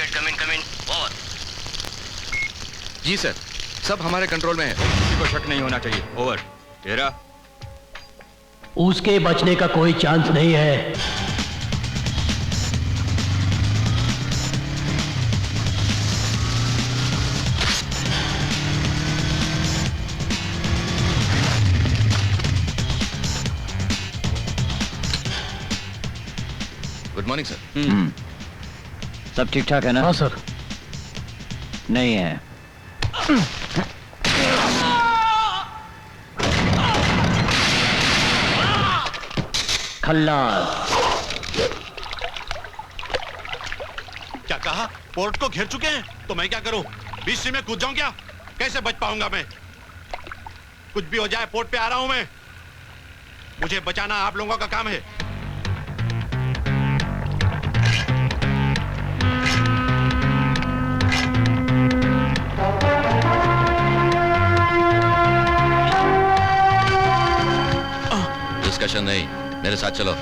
Brigade come in over. जी sir, सब हमारे कंट्रोल में है। किसी को शक नहीं होना चाहिए। ओवर। तेरा उसके बचने का कोई चांस नहीं है। Good morning sir. सब ठीक ठाक है ना? हाँ सर। नहीं है। खल्लास। क्या कहा? पोर्ट को घेर चुके हैं तो मैं क्या करूं? बीच में कूद जाऊं क्या? कैसे बच पाऊंगा मैं? कुछ भी हो जाए पोर्ट पे आ रहा हूं मैं। मुझे बचाना आप लोगों का काम है। डिस्कशन नहीं, मेरे साथ चलो।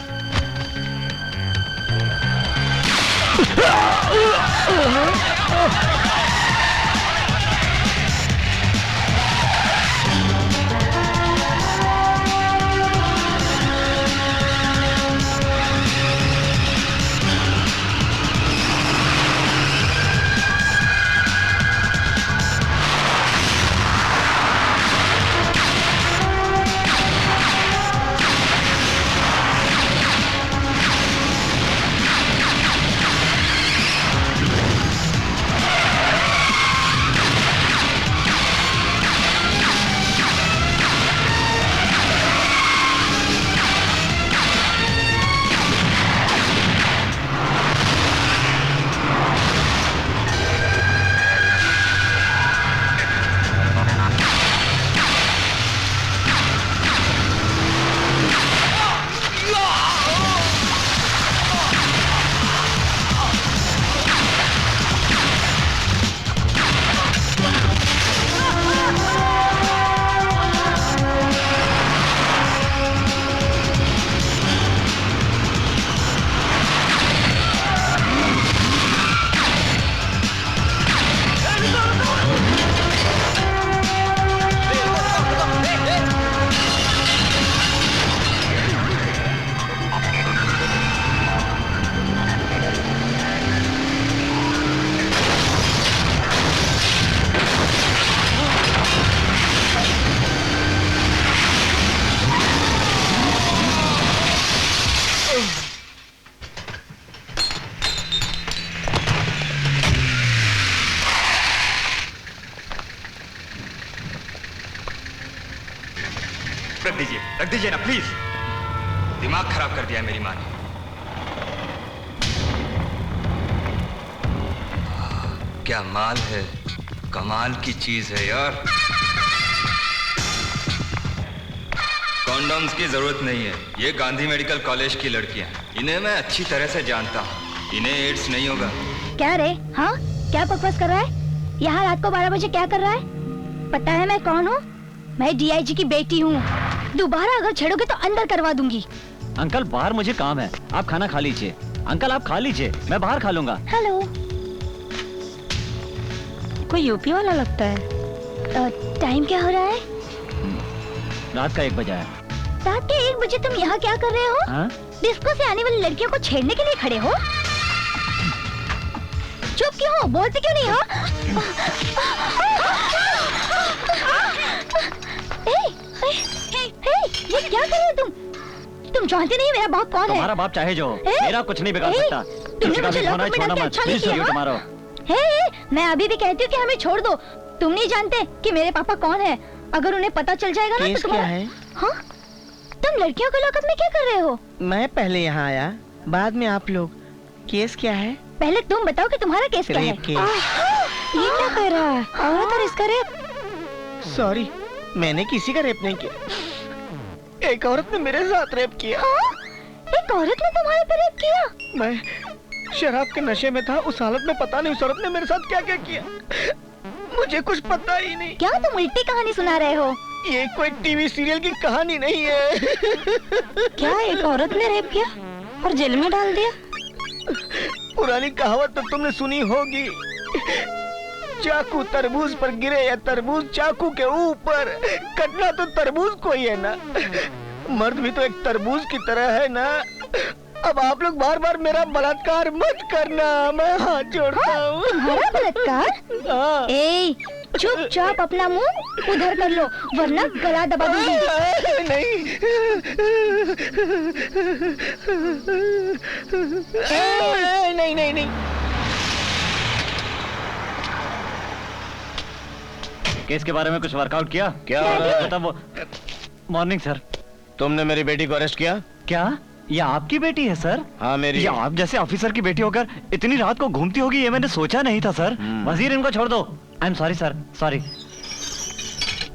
रख दीजिए ना प्लीज। दिमाग खराब कर दिया है मेरी माँ ने। क्या माल है, कमाल की चीज है यार। कॉन्डोम्स की जरूरत नहीं है। ये गांधी मेडिकल कॉलेज की लड़कियां, इन्हें मैं अच्छी तरह से जानता हूँ। इन्हें एड्स नहीं होगा। क्या रे? हाँ, क्या बकवास कर रहा है? यहाँ रात को 12 बजे क्या कर रहा है? पता है मैं कौन हूँ? मैं डीआईजी की बेटी हूँ। दोबारा अगर छेड़ोगे तो अंदर करवा दूंगी। अंकल बाहर मुझे काम है, आप खाना खा लीजिए। अंकल आप खा लीजिए, मैं बाहर खा लूंगा। हेलो। कोई यूपी वाला लगता है। टाइम क्या हो रहा है? रात का 1 बजा है। रात के 1 बजे तुम यहाँ क्या कर रहे हो? हाँ? डिस्को से आने वाली लड़कियों को छेड़ने के लिए खड़े हो? चुप क्यों हो? बोलते क्यों नहीं हो? ये क्या कर रहे हो तुम? तुम जानते नहीं मेरा बाप कौन है? तुम्हारा बाप चाहे जो, मेरा कुछ नहीं बिगाड़ सकता। तुमने मुझे लड़का बना के अच्छा नहीं किया। मैं अभी भी कहती हूँ कि हमें छोड़ दो। तुम नहीं जानते कि मेरे पापा कौन है। अगर उन्हें पता चल जाएगा ना तो तुम्हारा... क्या है? हाँ? तुम लड़कियों के लॉकअप में क्या कर रहे हो? मैं पहले यहाँ आया, बाद में आप लोग। केस क्या है? पहले तुम बताओ कि तुम्हारा केस क्या है? ये क्या कर रहा है? औरत और इसका रेप? सॉरी, मैंने किसी का रेप नहीं किया। एक औरत ने मेरे साथ रेप किया। हाँ? एक औरत ने तुम्हारे पे रेप किया? मैं शराब के नशे में था। उस हालत में पता नहीं उस औरत ने मेरे साथ क्या क्या किया। मुझे कुछ पता ही नहीं। क्या तुम उल्टी कहानी सुना रहे हो? ये कोई टीवी सीरियल की कहानी नहीं है। क्या एक औरत ने रेप किया और जेल में डाल दिया? पुरानी कहावत तो तुमने सुनी होगी, चाकू तरबूज पर गिरे या तरबूज चाकू के ऊपर, कटना तो तरबूज को ही है ना। मर्द भी तो एक तरबूज की तरह है ना। अब आप लोग बार बार मेरा बलात्कार मत करना, मैं हाथ जोड़ता हूँ। तुम्हारा बलात्कार? हाँ। ए, चुपचाप अपना मुंह उधर कर लो, वरना गला दबा दूंगी। नहीं। नहीं नहीं नहीं। केस के बारे में कुछ वर्कआउट किया? क्या? मतलब वो मॉर्निंग सर। तुमने मेरी बेटी को अरेस्ट किया? क्या ये आपकी बेटी है सर? हाँ मेरी। ये आप जैसे ऑफिसर की बेटी होकर इतनी रात को घूमती होगी ये मैंने सोचा नहीं था सर। वजीर इनको छोड़ दो। I am sorry sir, sorry.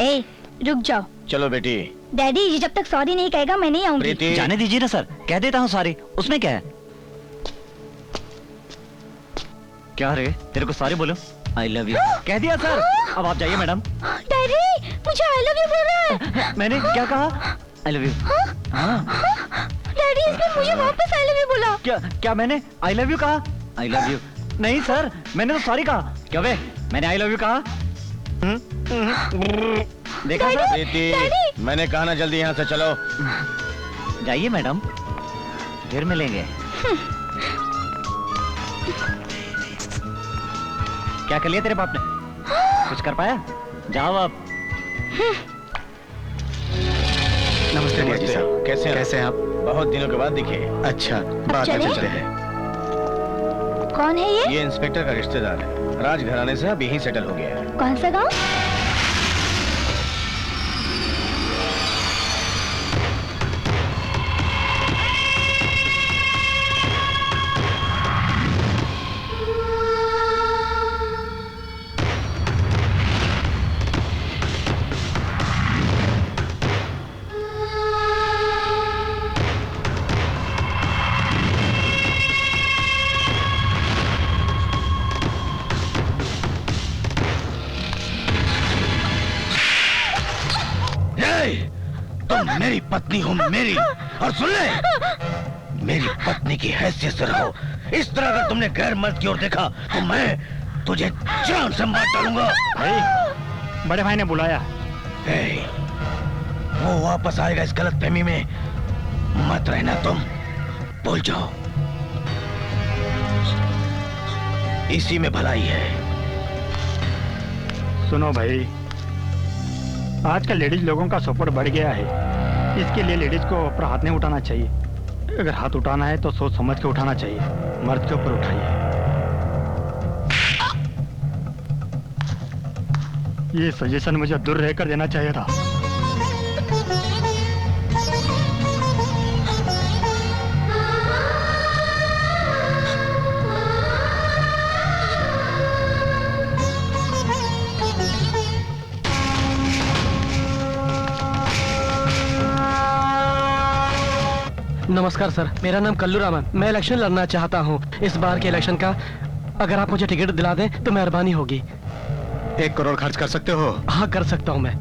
ए, रुक जाओ। चलो बेटी। डैडी ये जब तक सॉरी नहीं कहेगा मैं नहीं आऊंगी। प्रीति। जाने दीजिए ना सर, कह देता हूँ सॉरी, उसमें क्या है? क्या रे, तेरे को सॉरी बोलो? आई लव यू कह दिया सर। अब आप जाइए मैडम। डैडी मुझे आई लव यू बोल रहा है। मैंने क्या कहा? I love you. हाँ डैडी इसने मुझे वापस आई लव यू बोला। क्या मैंने आई लव यू कहा? आई लव यू नहीं सर, मैंने तो सॉरी कहा। क्या बे, मैंने आई लव यू कहा? देखा सर? प्रीति, मैंने कहा ना जल्दी यहाँ से चलो। जाइए मैडम, फिर मिलेंगे। क्या कर लिया तेरे बाप ने? कुछ कर पाया? जाओ अब। नमस्ते डैडी साहब। कैसे हैं आप? बहुत दिनों के बाद दिखे। अच्छा, बात में चलते हैं। कौन है ये? ये इंस्पेक्टर का रिश्तेदार है, राजघराने से अब यहीं सेटल हो गया है। कौन सा गाँव? तुम मेरी पत्नी हो, मेरी, और सुन ले, मेरी पत्नी की हैसियत से रहो। इस तरह अगर तुमने गैर मर्द की ओर देखा तो मैं तुझे जान से मार डालूंगा। बड़े भाई ने बुलाया। वो वापस आएगा इस गलतफहमी में मत रहना तुम, भूल जाओ। इसी में भलाई है। सुनो भाई, आजकल लेडीज लोगों का सपोर्ट बढ़ गया है, इसके लिए लेडीज को ऊपर हाथ नहीं उठाना चाहिए। अगर हाथ उठाना है तो सोच समझ के उठाना चाहिए, मर्द के ऊपर उठाइए। ये सजेशन मुझे दूर रहकर देना चाहिए था। नमस्कार सर, मेरा नाम कल्लू रामन, मैं इलेक्शन लड़ना चाहता हूँ। इस बार के इलेक्शन का अगर आप मुझे टिकट दिला दें तो मेहरबानी होगी। 1 करोड़ खर्च कर सकते हो? हाँ कर सकता हूँ मैं।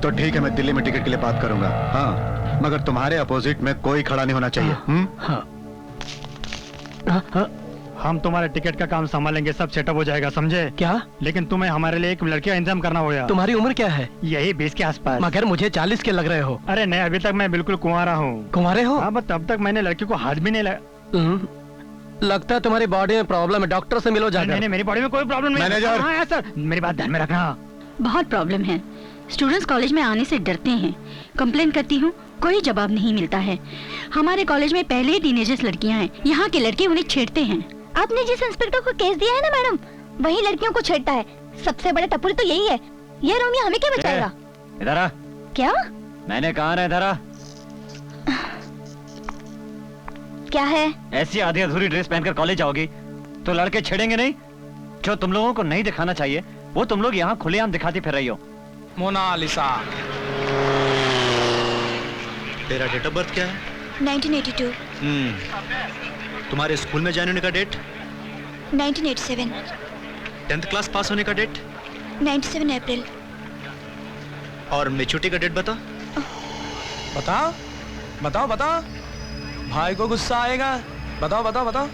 तो ठीक है, मैं दिल्ली में टिकट के लिए बात करूंगा। हाँ, मगर तुम्हारे अपोजिट में कोई खड़ा नहीं होना चाहिए। हाँ। हाँ, हाँ। हम तुम्हारे टिकट का काम संभालेंगे, सब सेटअप हो जाएगा, समझे? क्या? लेकिन तुम्हें हमारे लिए एक लड़की का इंतजाम करना होगा। तुम्हारी उम्र क्या है? यही 20 के आसपास। मगर मुझे 40 के लग रहे हो। अरे नहीं, अभी तक मैं बिल्कुल कुंवारा हूँ। कुंवारे हो? हाँ, तब तक मैंने लड़की को हाथ भी नहीं लगा। लगता है तुम्हारी बॉडी में प्रॉब्लम है, डॉक्टर से मिलो जाकर। नहीं, मेरी बॉडी में कोई प्रॉब्लम नहीं। मैनेजर। हाँ सर, मेरी बात ध्यान में रखना। बहुत प्रॉब्लम है, स्टूडेंट्स कॉलेज में आने से डरते हैं। कंप्लेन करती हूँ, कोई जवाब नहीं मिलता है। हमारे कॉलेज में पहले ही टीनेजर्स लड़कियाँ हैं, यहाँ के लड़के उन्हें छेड़ते हैं। आपने जिस इंस्पेक्टर को केस दिया है ना मैडम, वही लड़कियों को छेड़ता है। सबसे बड़े टपुरी तो यही है। ये रोमियो हमें क्या बचाएगा? इधर आ। क्या? मैंने कहा ना इधर आ। क्या है? ऐसी आधी अधूरी ड्रेस पहनकर कॉलेज आओगी तो लड़के छेड़ेंगे नहीं? जो तुम लोगों को नहीं दिखाना चाहिए वो तुम लोग यहाँ खुलेआम दिखाती फिर रही हो। मोनालिसा। तेरा डेट ऑफ बर्थ क्या है? 1982। तुम्हारे स्कूल में ज्वाइन होने का डेट? 1987। 10th क्लास पास होने का डेट? 97 अप्रैल। और मेच्योरिटी का डेट बता। बताओ बताओ बताओ, भाई को गुस्सा आएगा। बताओ बताओ बताओ।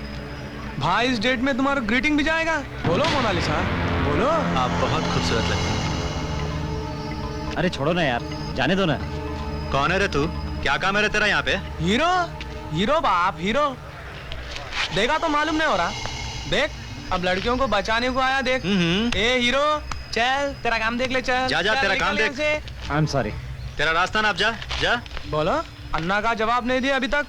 भाई इस डेट में तुम्हारा ग्रीटिंग भी जाएगा। बोलो मोनालिसा, बोलो। आप बहुत खूबसूरत लगते हैं। अरे छोड़ो ना यार, जाने दो ना। कौन है रे तू? क्या काम है रे तेरा यहाँ पे? हीरो, हीरो बाप, हीरो। देखा तो मालूम नहीं हो रहा। देख, अब लड़कियों को बचाने को आया। देख ए हीरो, चल तेरा काम देख ले। चल जा जा, तेरा काम देख। आई एम सॉरी। तेरा रास्ता नाप, जा जा। बोलो। अन्ना का जवाब नहीं दिया अभी तक।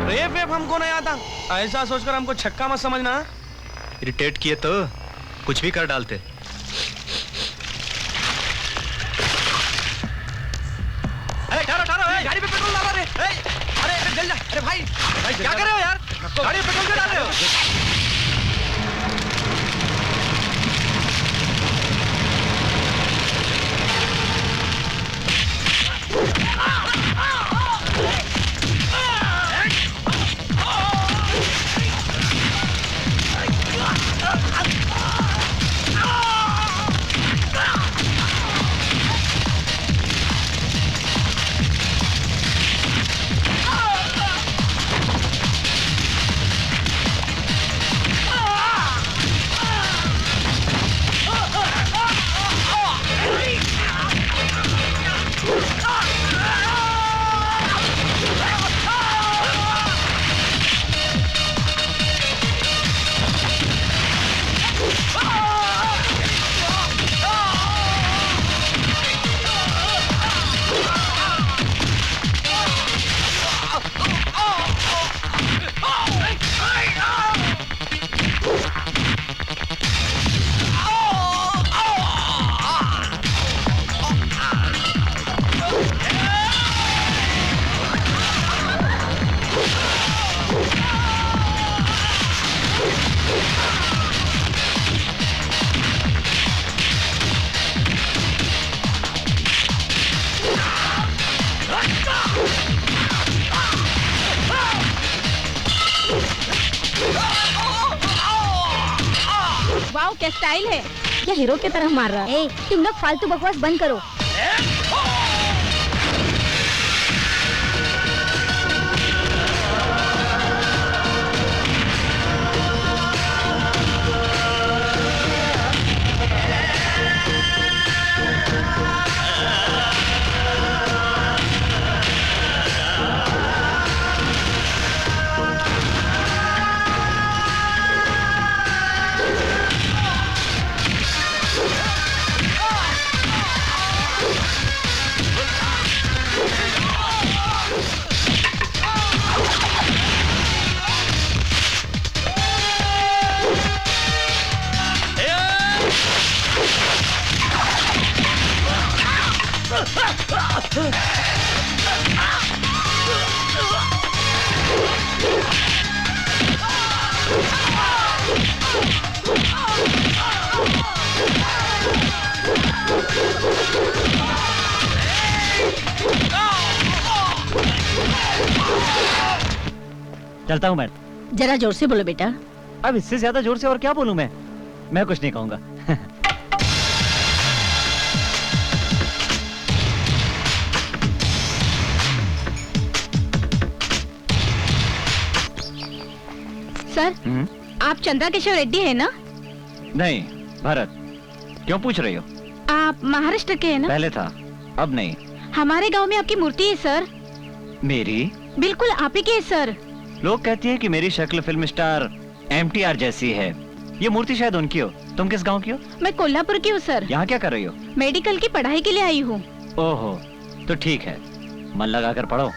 रेप वेप हमको नहीं आता, ऐसा सोचकर हमको छक्का मत समझना। इरिटेट किए तो कुछ भी कर डालते। गाड़ी पे पेट्रोल डाला रे। अरे जल जा। अरे भाई क्या कर रहे हो यार? गाड़ी पे पेट्रोल क्यों डाल रहे हो? वाओ क्या स्टाइल है। क्या हीरो की तरह मार रहा है। ए, तुम लोग फालतू बकवास बंद करो। चलता हूँ मैं। जरा जोर से बोलो बेटा। अब इससे ज्यादा जोर से और क्या बोलूं मैं कुछ नहीं कहूंगा। सर, आप चंद्रा केशव रेड्डी है ना? नहीं, भरत। क्यों पूछ रही हो? आप महाराष्ट्र के हैं ना? पहले था, अब नहीं। हमारे गांव में आपकी मूर्ति है सर। मेरी? बिल्कुल आप ही की है सर। लोग कहती हैं कि मेरी शक्ल फिल्म स्टार MTR जैसी है। ये मूर्ति शायद उनकी हो। तुम किस गांव की हो? मैं कोल्हापुर की हूँ सर। यहाँ क्या कर रही हो? मेडिकल की पढ़ाई के लिए आई हूँ। ओहो, तो ठीक है, मन लगाकर पढ़ो।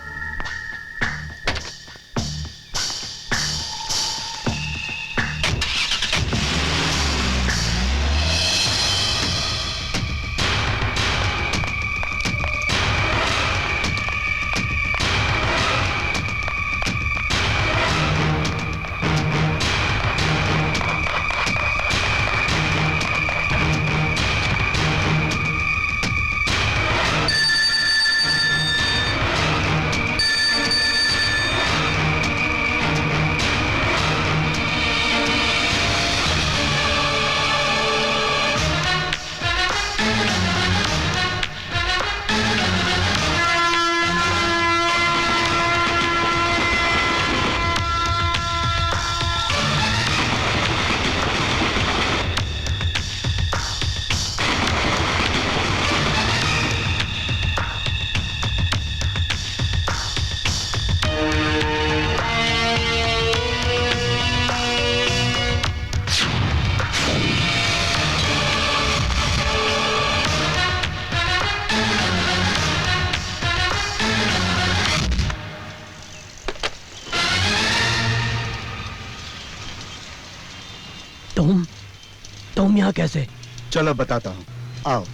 तुम यहाँ कैसे? चलो बताता हूँ, आओ।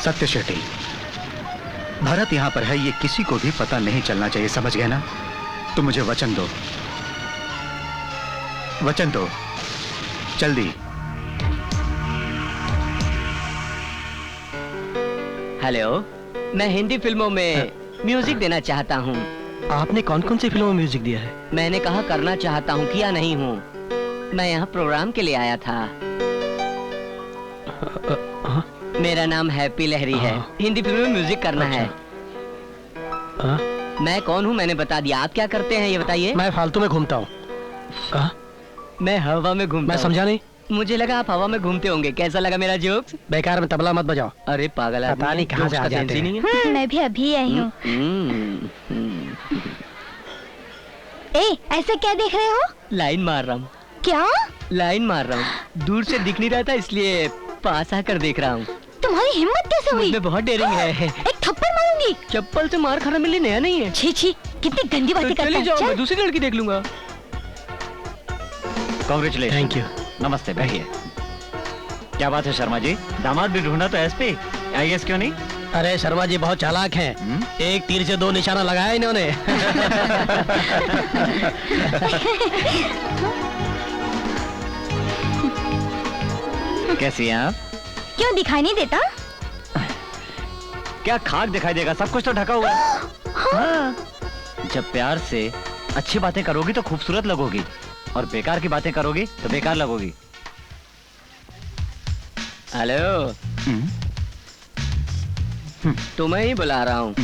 सत्य शेट्टी, भरत यहां पर है, ये किसी को भी पता नहीं चलना चाहिए, समझ गए ना? तुम मुझे वचन दो, वचन दो, जल्दी। हेलो, मैं हिंदी फिल्मों में म्यूजिक देना चाहता हूँ। आपने कौन कौन सी फिल्मों में म्यूजिक दिया है? मैंने कहा करना चाहता हूँ, किया नहीं हूँ। मैं यहाँ प्रोग्राम के लिए आया था। मेरा नाम हैप्पी लहरी है। हिंदी फिल्म में म्यूजिक करना है। मैं कौन हूँ मैंने बता दिया। आप क्या करते हैं ये बताइए। मैं फालतू में घूमता हूँ। मैं हवा में घूमता। मैं समझा नहीं। मुझे लगा आप हवा में घूमते होंगे। कैसा लगा मेरा जोक्स? बेकार में तबला मत बजाओ। अरे पागल आदमी, पता नहीं कहाँ से आ जाते हैं। मैं भी अभी आई हूँ। ए, ऐसे क्या देख रहे हो? लाइन मार रहा हूँ। क्या? लाइन मार रहा हूँ। दूर से दिख नहीं रहा था इसलिए पास आकर देख रहा हूँ। तुम्हारी हिम्मत कैसे हुई? मुझमें बहुत डेयरिंग है। एक थप्पड़ मारूंगी। चप्पल से मार खाना मेरे लिए नया नहीं है। छी छी, कितनी गंदी बातें करता है। चल, मैं दूसरी लड़की देख लूंगा। कांग्रेचुलेशन। Thank you. नमस्ते, बैठिए। क्या बात है शर्मा जी, दामाद भी ढूंढा तो एसपी, आईएएस क्यों नहीं? अरे शर्मा जी बहुत चालाक हैं। एक तीर से दो निशाना लगाया इन्होंने। कैसी हैं आप? क्यों दिखाई नहीं देता? क्या खाक दिखाई देगा, सब कुछ तो ढका हुआ है। हाँ। जब प्यार से अच्छी बातें करोगी तो खूबसूरत लगोगी, और बेकार की बातें करोगी तो बेकार लगोगी। हेलो, तुम्हें ही बुला रहा हूँ।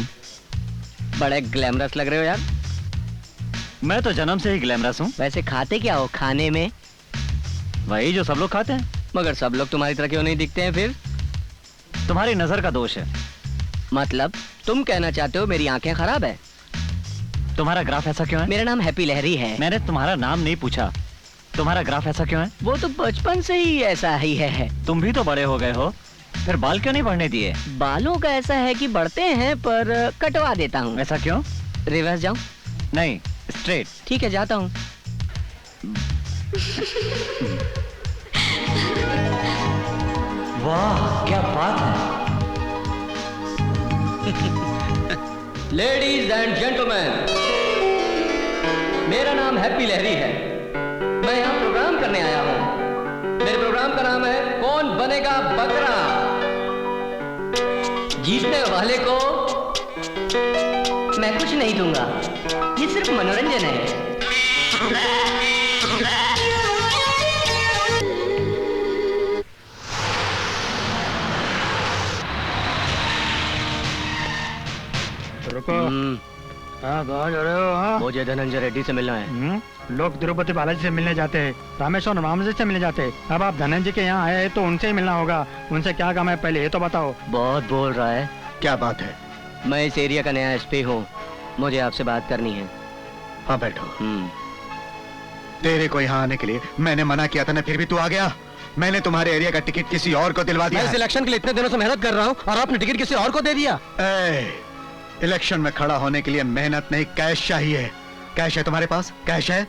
बड़े ग्लैमरस लग रहे हो यार। मैं तो जन्म से ही ग्लैमरस हूँ। वैसे खाते क्या हो खाने में? वही जो सब लोग खाते हैं। मगर सब लोग तुम्हारी तरह क्यों नहीं दिखते हैं फिर? तुम्हारी नजर का दोष है। मतलब तुम कहना चाहते हो मेरी आंखें खराब है? तुम्हारा ग्राफ ऐसा क्यों है? मेरा नाम हैप्पी लहरी है। मैंने तुम्हारा नाम नहीं पूछा, तुम्हारा ग्राफ ऐसा क्यों है? वो तो बचपन से ही ऐसा ही है। तुम भी तो बड़े हो गए हो, फिर बाल क्यों नहीं बढ़ने दिए? बालों का ऐसा है कि बढ़ते हैं पर कटवा देता हूँ। ऐसा क्यों? रिवर्स जाऊं? नहीं, स्ट्रेट। ठीक है, जाता हूँ। वाह क्या बात है। लेडीज एंड जेंटलमैन, मेरा नाम हैप्पी लहरी है। मैं यहाँ प्रोग्राम करने आया हूँ। मेरे प्रोग्राम का नाम है कौन बनेगा बकरा। जीतने वाले को मैं कुछ नहीं दूंगा, ये सिर्फ मनोरंजन है। रुको। हाँ, कहाँ जा रहे हो? हाँ? मुझे धनंजय रेड्डी से मिलना है। लोग तिरुपति बालाजी से मिलने जाते हैं, रामेश्वर रामजी से मिलने जाते हैं। अब आप धनंजय के यहाँ आए हैं तो उनसे ही मिलना होगा। उनसे क्या काम है पहले ये तो बताओ। बहुत बोल रहा है। क्या बात है? मैं इस एरिया का नया एसपी हूँ, मुझे आपसे बात करनी है। हाँ बैठो। तेरे को यहाँ आने के लिए मैंने मना किया था ना, फिर भी तू आ गया। मैंने तुम्हारे एरिया का टिकट किसी और को दिलवा दिया। मैं सिलेक्शन के लिए इतने दिनों से मेहनत कर रहा हूँ और आपने टिकट किसी और को दे दिया। इलेक्शन में खड़ा होने के लिए मेहनत नहीं, कैश चाहिए। कैश है तुम्हारे पास? कैश है?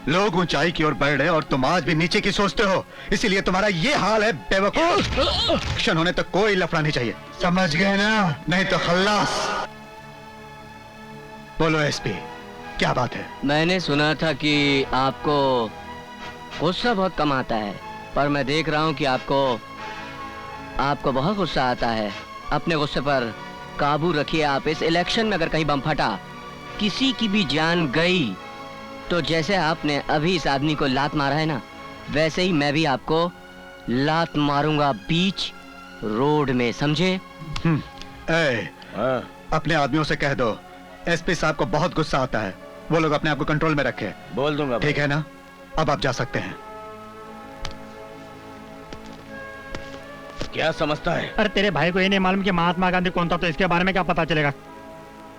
लोग ऊंचाई की ओर बढ़ रहे और तुम आज भी नीचे की सोचते हो, इसीलिए तुम्हारा ये हाल है बेवकूफ। इलेक्शन होने तक कोई लफड़ा नहीं चाहिए, समझ गए ना? नहीं तो खल्लास। बोलो एसपी, क्या बात है? मैंने सुना था कि आपको गुस्सा बहुत कम आता है, पर मैं देख रहा हूँ कि आपको बहुत गुस्सा आता है। अपने गुस्से पर काबू रखिए आप। इस इलेक्शन में अगर कहीं बम फटा, किसी की भी जान गई, तो जैसे आपने अभी इस आदमी को लात मारा है ना, वैसे ही मैं भी आपको लात मारूंगा बीच रोड में, समझे? अपने आदमियों से कह दो एसपी साहब को बहुत गुस्सा आता है, वो लोग अपने आप को कंट्रोल में रखे। बोल दूंगा। ठीक है ना? अब आप जा सकते हैं। क्या समझता है? अरे तेरे भाई को ये नहीं मालूम कि महात्मा गांधी कौन था, तो इसके बारे में क्या पता चलेगा?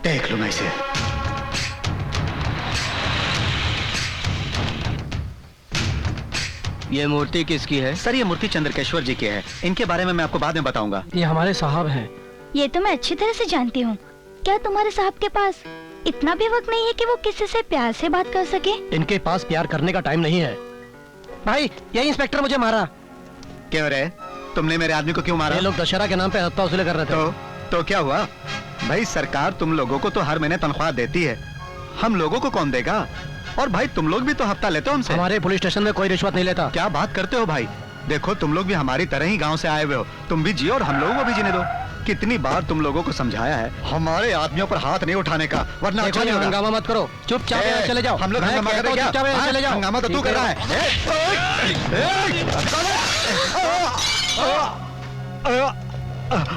देख लो मैं इसे। ये मूर्ति किसकी है? सर ये मूर्ति चंद्रकेश्वर जी की है। इनके बारे में मैं आपको बाद में बताऊंगा। ये हमारे साहब हैं। ये तो मैं अच्छी तरह से जानती हूँ। क्या तुम्हारे साहब के पास इतना भी वक्त नहीं है कि वो किसी से प्यार से बात कर सके? इनके पास प्यार करने का टाइम नहीं है। भाई ये इंस्पेक्टर मुझे मारा। क्यों रे? तुमने मेरे आदमी को क्यों मारा? ये लोग दशहरा के नाम पे हत्या वसूली कर रहे थे। तो क्या हुआ? भाई सरकार तुम लोगों को तो हर महीने तनख्वाह देती है, हम लोगों को कौन देगा? और भाई तुम लोग भी तो हफ्ता लेते हो हमसे। हमारे पुलिस स्टेशन में कोई रिश्वत नहीं लेता। क्या बात करते हो भाई? देखो तुम लोग भी हमारी तरह ही गांव से आए हुए हो, तुम भी जियो और हम लोगों को भी जीने दो। कितनी बार तुम लोगों को समझाया है हमारे आदमियों पर हाथ नहीं उठाने का, वरना अच्छा नहीं होगा। हंगामा मत करो, चुपचाप यहाँ चले जाओ। हम लोग हंगामा करें क्या? चुपचाप यहाँ चले जाओ। हंगामा तो तू कर रहा है।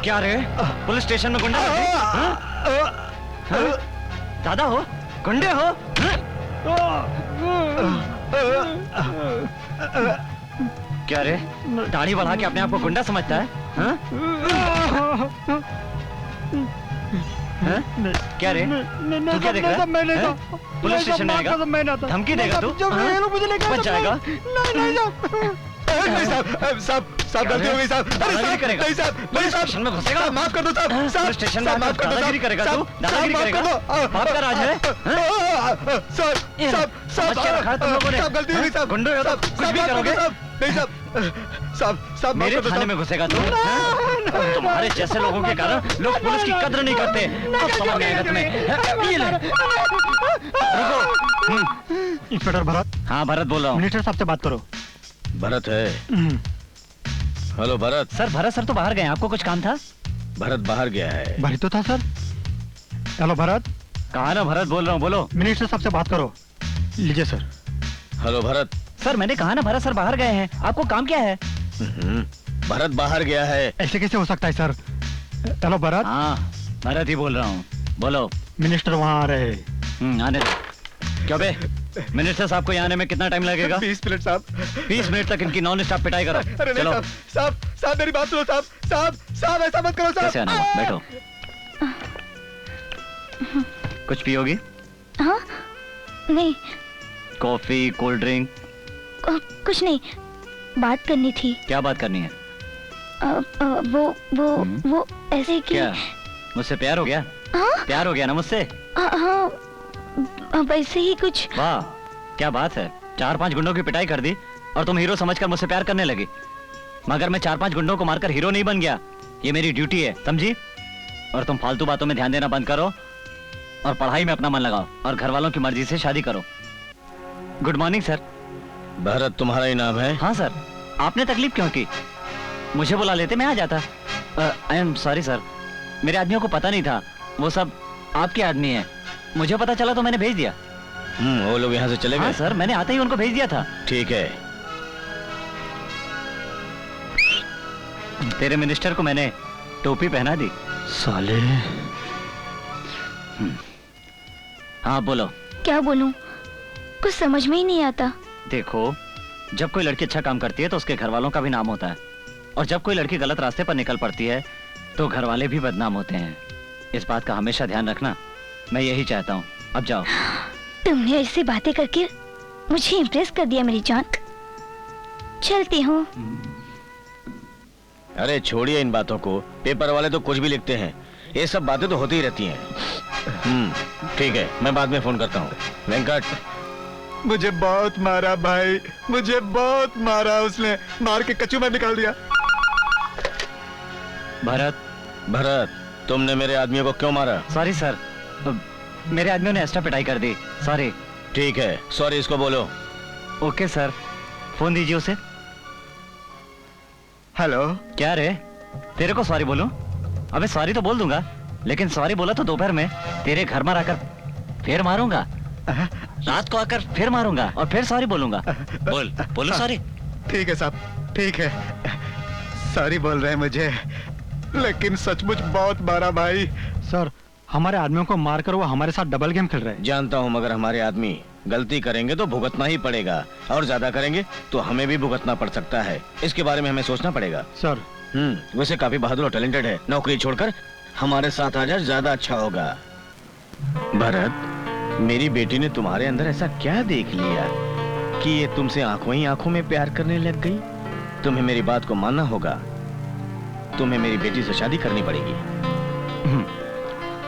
क्या रे? पुलिस स्टेशन में गुंडा? दादा हो? गुंडे हो? क्या रे? दाढ़ी बढ़ा के अपने आप को गुंडा समझता है? हाँ? हाँ? क्या रे? तू क्या देख रहा है? पुलिस स्टेशन में आएगा? धमकी देगा तू? बच जाएगा? साहब गलती हो गई साहब। दादागिरी करेगा? पुलिस स्टेशन में घुसेगा? माफ कर दो साहब। पुलिस स्टेशन में माफ कर दो। दादागिरी करेगा तू? दादागिरी करेगा? बाप का राज है? साहब तुम लोगों ने गलती हो गई साहब। गुंडे हो तो कुछ भी करोगे? नहीं साहब मेरे थाने में घुसेगा तू? तुम्हारे जैसे लोगों के कारण लोग पुलिस की कद्र नहीं करते। अब समझ में आएगा तुम्हें। ये ले। इंस्पेक्टर भरत। हाँ भरत बोल रहा हूँ। मिनिस्टर साहब से बात करो। भरत है। Hello Bharat. Sir Bharat sir तो बाहर गए, आपको कुछ काम था? भरत बाहर गया है। भरत तो था सर। हेलो भरत। कहा ना भरत बोल रहा हूँ, बोलो। मिनिस्टर साहब से बात करो। लीजिए सर। हेलो भरत। सर मैंने कहा ना भरत सर बाहर गए हैं, आपको काम क्या है? भरत बाहर गया है। ऐसे कैसे हो सकता है सर? हेलो भरत। हाँ भरत ही बोल रहा हूँ, बोलो। मिनिस्टर वहाँ आ रहे हैं। आने दो। क्यों बे? मिनिस्टर साहब को यहाँ आने में कितना टाइम लगेगा? 20 मिनट साहब। 20 मिनट तक इनकी नॉन स्टॉप पिटाई करो। अरे चलो। साहब मेरी बात सुनो साहब ऐसा मत करो साहब। कैसे आना? बैठो। कुछ पियोगी? हाँ? नहीं। Coffee, cold drink? कुछ नहीं, बात करनी थी। क्या बात करनी है? वो ऐसे कि क्या मुझसे प्यार हो गया? हाँ? प्यार हो गया ना मुझसे? हाँ वैसे ही कुछ। वाह क्या बात है, 4-5 गुंडों की पिटाई कर दी और तुम हीरो समझकर मुझसे प्यार करने लगी। मगर मैं 4-5 गुंडों को मारकर हीरो नहीं बन गया, ये मेरी ड्यूटी है, समझी? और तुम फालतू बातों में ध्यान देना बंद करो और पढ़ाई में अपना मन लगाओ और घर वालों की मर्जी से शादी करो। Good morning sir. भरत तुम्हारा ही नाम है? हाँ सर। आपने तकलीफ क्यों की? मुझे बुला लेते, मैं आ जाता। आई एम सॉरी सर, मेरे आदमियों को पता नहीं था वो सब आपके आदमी हैं। मुझे पता चला तो मैंने भेज दिया। वो लोग यहाँ से चले गए? हाँ सर, मैंने आते ही उनको भेज दिया था। ठीक है। तेरे मिनिस्टर को मैंने टोपी पहना दी। साले। हाँ बोलो। क्या बोलूं, कुछ समझ में ही नहीं आता। देखो, जब कोई लड़की अच्छा काम करती है तो उसके घर वालों का भी नाम होता है, और जब कोई लड़की गलत रास्ते पर निकल पड़ती है तो घर वाले भी बदनाम होते हैं। इस बात का हमेशा ध्यान रखना, मैं यही चाहता हूँ। अब जाओ। तुमने ऐसी बातें करके मुझे इम्प्रेस कर दिया मेरी जान। चलती हूँ। अरे छोड़िए इन बातों को, पेपर वाले तो कुछ भी लिखते हैं, ये सब बातें तो होती ही रहती हैं। ठीक है, मैं बाद में फोन करता हूँ। वेंकट। मुझे बहुत मारा भाई, मुझे बहुत मारा, उसने मार के कचू में निकाल दिया। भरत तुमने मेरे आदमियों को क्यों मारा? सॉरी सर, मेरे आदमियों ने एक्स्ट्रा पिटाई कर दी, सॉरी। ठीक है, सॉरी इसको बोलो। ओके सर, फोन दीजिए उसे। हेलो। क्या रे, तेरे को सॉरी बोलूं? अबे सॉरी तो बोल दूंगा, लेकिन सॉरी बोला तो दोपहर में तेरे घर में आकर फिर मारूंगा, रात को आकर फिर मारूंगा और फिर सॉरी बोलूंगा। बोलो सॉरी। ठीक है साहब, ठीक है, सॉरी बोल रहे हैं मुझे, लेकिन सचमुच बहुत मारा भाई। सर, हमारे आदमियों को मारकर वो हमारे साथ डबल गेम खेल रहे हैं। जानता हूँ, मगर हमारे आदमी गलती करेंगे तो भुगतना ही पड़ेगा, और ज्यादा करेंगे तो हमें भी भुगतना पड़ सकता है। इसके बारे में हमें सोचना पड़ेगा। सर। वैसे काफी बहादुर और टैलेंटेड है, नौकरी छोड़कर हमारे साथ आ जाए, ज्यादा अच्छा होगा। भरत, मेरी बेटी ने तुम्हारे अंदर ऐसा क्या देख लिया कि ये तुमसे आंखों ही आंखों में प्यार करने लग गई? तुम्हें मेरी बात को मानना होगा। तुम्हें मेरी बेटी से शादी करनी पड़ेगी।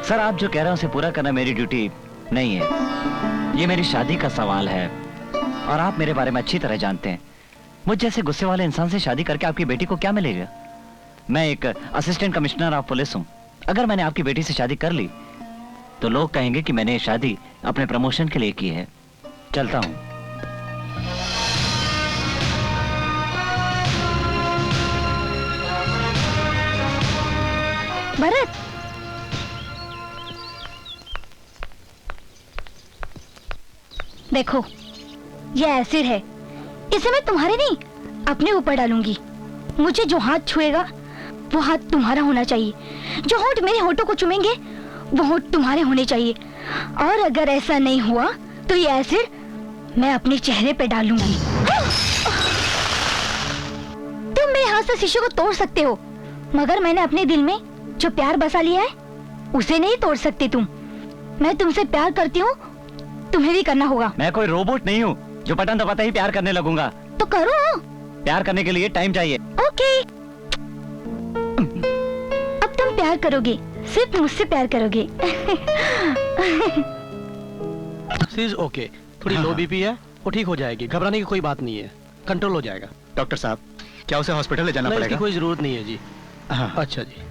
सर, आप जो कह रहे हैं उसे पूरा करना मेरी ड्यूटी नहीं है। ये मेरी शादी का सवाल है और आप मेरे बारे में अच्छी तरह जानते हैं। मुझ जैसे गुस्से वाले इंसान से शादी करके आपकी बेटी को क्या मिलेगा? मैं एक असिस्टेंट कमिश्नर ऑफ पुलिस हूँ। अगर मैंने आपकी बेटी से शादी कर ली तो लोग कहेंगे कि मैंने ये शादी अपने प्रमोशन के लिए की है। चलता हूँ। भरत, देखो ये एसिड है, इसे मैं तुम्हारे नहीं अपने ऊपर डालूंगी। मुझे जो हाथ छुएगा वो हाथ तुम्हारा होना चाहिए, जो होंठ मेरे होठों को चूमेंगे वो होंठ तुम्हारे होने चाहिए। और अगर ऐसा नहीं हुआ तो ये एसिड मैं अपने चेहरे पे डालूंगी। तुम मेरे हाथ से शीशे को तोड़ सकते हो, मगर मैंने अपने दिल में जो प्यार बसा लिया है उसे नहीं तोड़ सकते तुम। मैं तुमसे प्यार करती हूँ, तुम्हें भी करना होगा। मैं कोई रोबोट नहीं हूँ जो बटन दबाते ही प्यार करने लगूंगा। तो करो। प्यार करने के लिए टाइम चाहिए। ओके, अब तुम प्यार करोगे, सिर्फ मुझसे प्यार करोगे। ओके, थोड़ी लो बीपी है, वो ठीक हो जाएगी, घबराने की कोई बात नहीं है, कंट्रोल हो जाएगा। डॉक्टर साहब, क्या उसे हॉस्पिटल ले जाना नहीं, पड़ेगा? इसकी कोई जरूरत नहीं है जी। हाँ। अच्छा जी।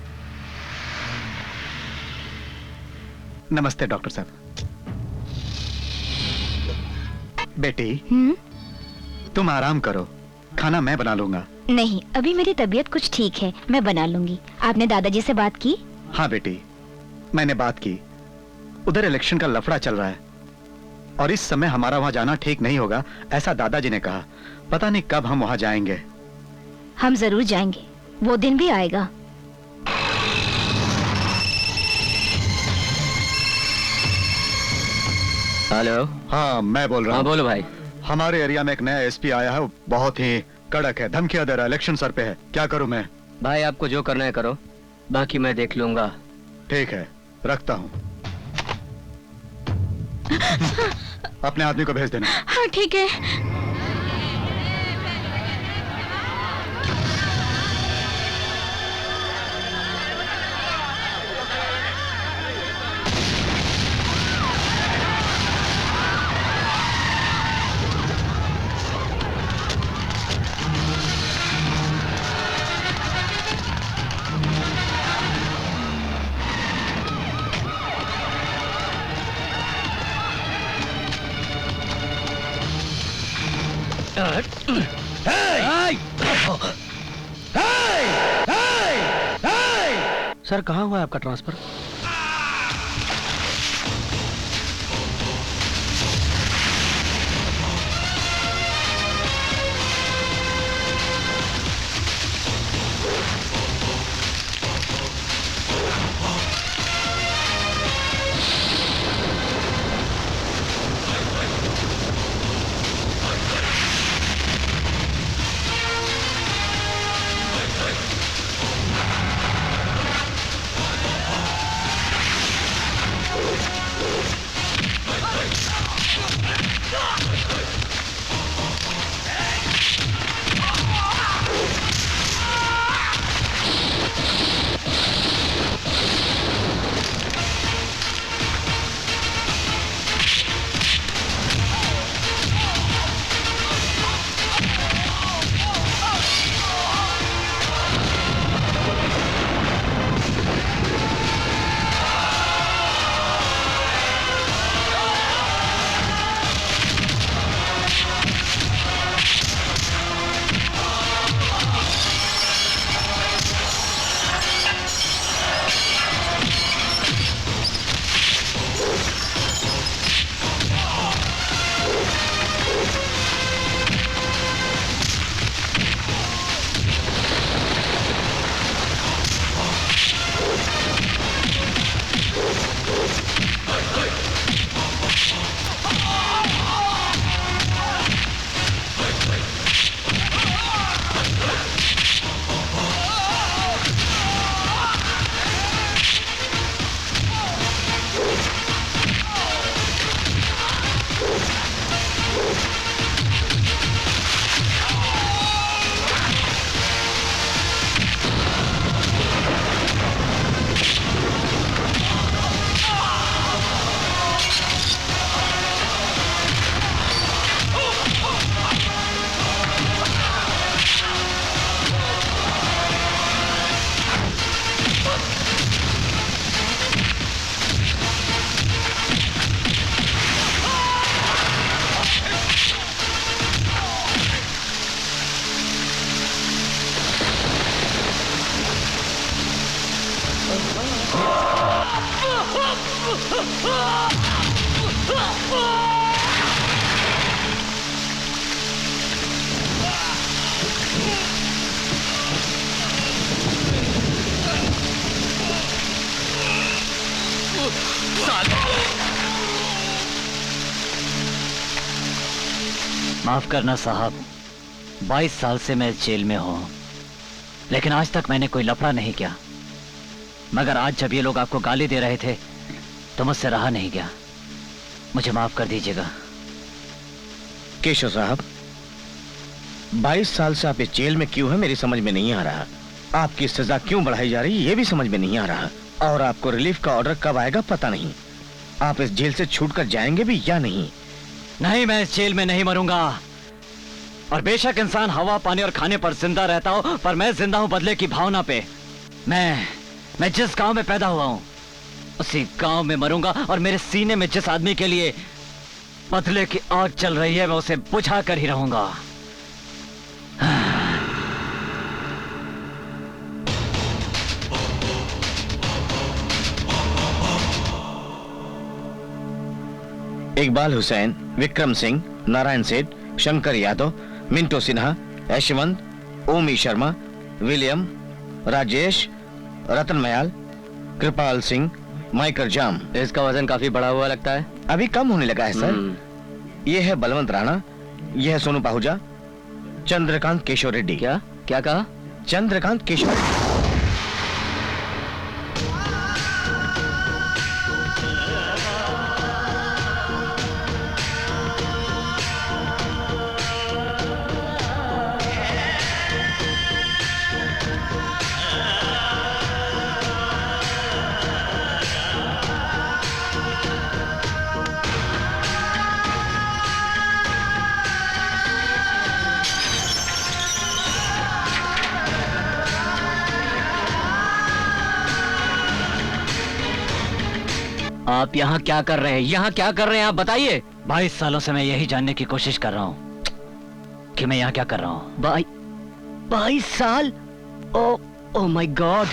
नमस्ते डॉक्टर साहब। बेटी, तुम आराम करो, खाना मैं बना लूंगा। नहीं, अभी मेरी तबीयत कुछ ठीक है, मैं बना लूंगी। आपने दादाजी से बात की? हाँ बेटी, मैंने बात की। उधर इलेक्शन का लफड़ा चल रहा है और इस समय हमारा वहां जाना ठीक नहीं होगा, ऐसा दादाजी ने कहा। पता नहीं कब हम वहां जाएंगे। हम जरूर जाएंगे, वो दिन भी आएगा। हेलो। हाँ, मैं बोल रहा हूँ। हाँ बोलो भाई। हमारे एरिया में एक नया एसपी आया है, वो बहुत ही कड़क है, धमकियां दे रहा है, इलेक्शन सर पे है। क्या करूं मैं? भाई आपको जो करना है करो, बाकी मैं देख लूंगा। ठीक है, रखता हूं। अपने आदमी को भेज देना। हाँ ठीक है। सर, कहाँ हुआ आपका ट्रांसफर? माफ करना साहब, 22 साल से मैं इस जेल में हूं, लेकिन आज तक मैंने कोई लफड़ा नहीं किया। मगर आज जब ये लोग आपको गाली दे रहे थे तो मुझसे रहा नहीं गया। मुझे माफ कर दीजिएगा। केशव साहब, 22 साल से आप इस जेल में क्यों हैं मेरी समझ में नहीं आ रहा। आपकी सजा क्यों बढ़ाई जा रही है ये भी समझ में नहीं आ रहा। और आपको रिलीफ का ऑर्डर कब आएगा पता नहीं। आप इस जेल से छूटकर जाएंगे भी या नहीं? नहीं, मैं इस जेल में नहीं मरूंगा। और बेशक इंसान हवा, पानी और खाने पर जिंदा रहता हो, पर मैं जिंदा हूं बदले की भावना पे। मैं जिस गांव में पैदा हुआ हूं उसी गांव में मरूंगा। और मेरे सीने में जिस आदमी के लिए बदले की आग चल रही है मैं उसे बुझा कर ही रहूंगा। इकबाल हुसैन, विक्रम सिंह, नारायण सेठ, शंकर यादव, मिंटो सिन्हा, यशवंत, ओमी शर्मा, विलियम, राजेश, रतन मयाल, कृपाल सिंह, माइकल जाम। इसका वजन काफी बढ़ा हुआ लगता है। अभी कम होने लगा है सर। ये है बलवंत राणा, ये है सोनू पाहुजा, चंद्रकांत केशव रेड्डी। क्या क्या कहा? चंद्रकांत केशव रेड्डी। आप यहाँ क्या कर रहे हैं? यहाँ क्या कर रहे हैं आप बताइए। 22 सालों से मैं यही जानने की कोशिश कर रहा हूँ कि मैं यहाँ क्या कर रहा हूँ। 22 साल? Oh my God.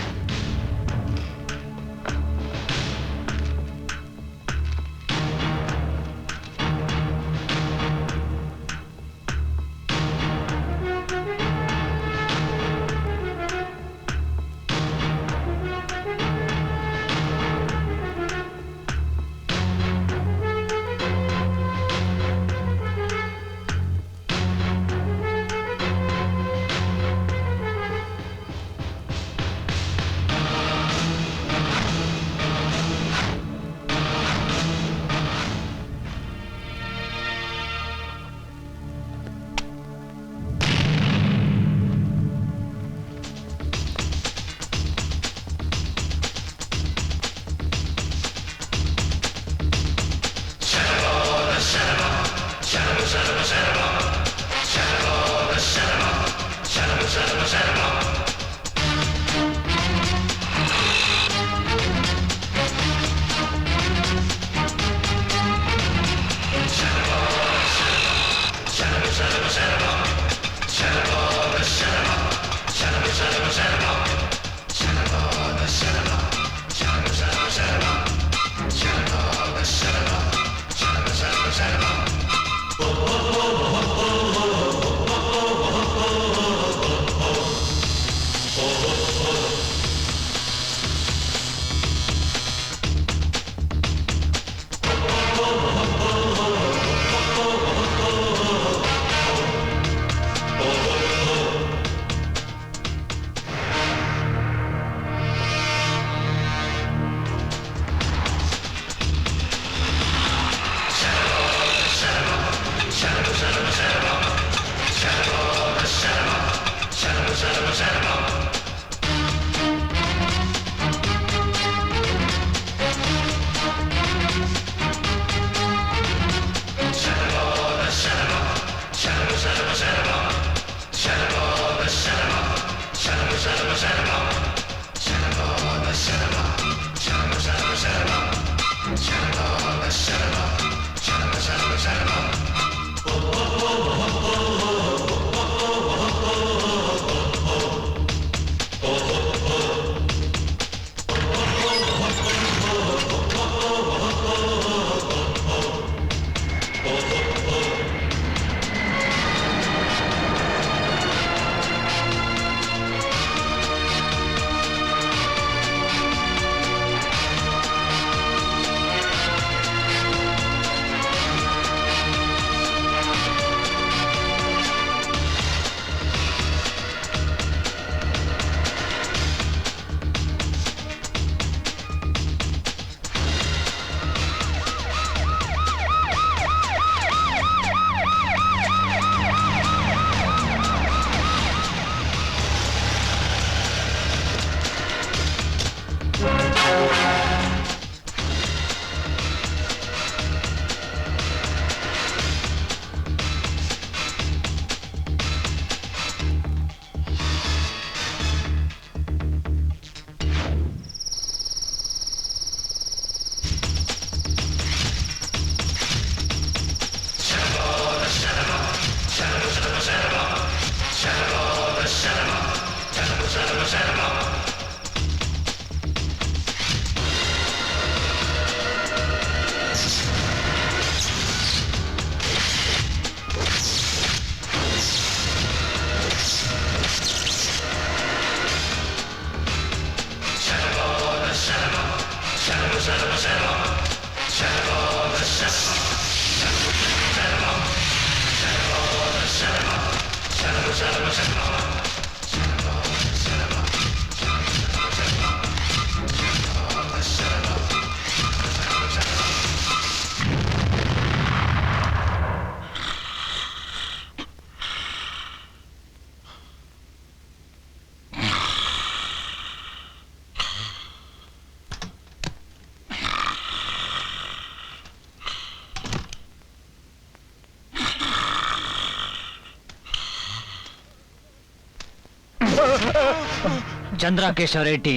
Chandra Keshav Reddy,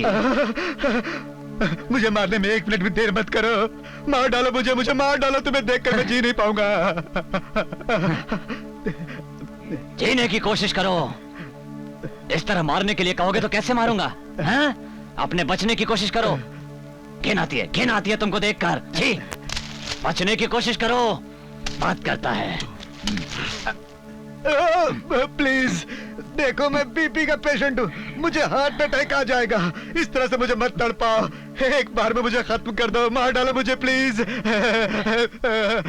मुझे मारने में 1 मिनट भी देर मत करो। मार डालो मुझे, मुझे मार डालो। तुम्हें देखकर मैं जी नहीं पाऊंगा। जीने की कोशिश करो। इस तरह मारने के लिए कहोगे तो कैसे मारूंगा? हाँ? अपने बचने की कोशिश करो। घिन आती है तुमको देखकर। जी, बचने की कोशिश करो। बात करता है। प्लीज देखो, मैं बीपी का पेशेंट हूँ, मुझे हार्ट अटैक आ जाएगा। इस तरह से मुझे मत तड़पाओ। एक बार में मुझे खत्म कर दो, मार डालो मुझे प्लीज।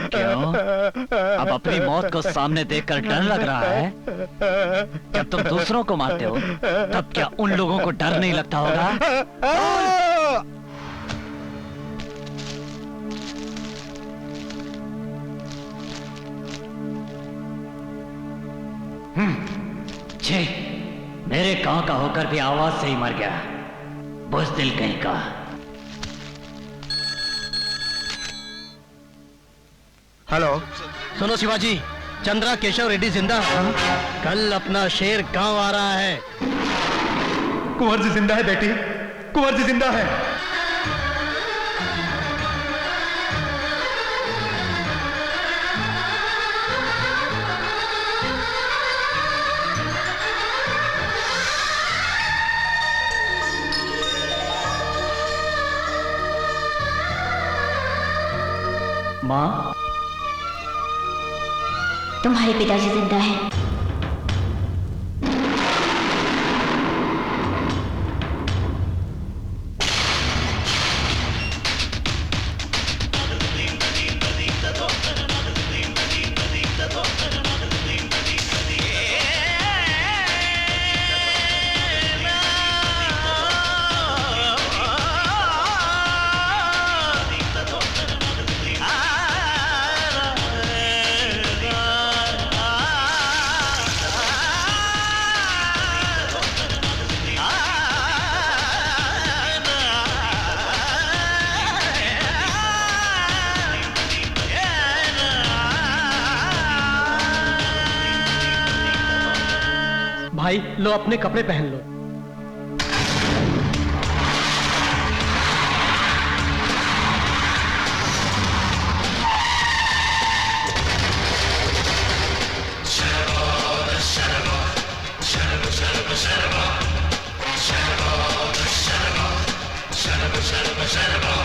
क्यों? अब अपनी मौत को सामने देखकर डर लग रहा है? जब तुम दूसरों को मारते हो तब क्या उन लोगों को डर नहीं लगता होगा? छे, मेरे गांव का होकर भी आवाज से ही मर गया, बुज़दिल कहीं का। हेलो, सुनो शिवाजी, चंद्रा केशव रेड्डी जिंदा। कल अपना शेर गांव आ रहा है। कुंवर जी जिंदा है बेटी, कुंवर जी जिंदा है। माँ, तुम्हारे पिताजी जिंदा हैं। भाई लो, अपने कपड़े पहन लो।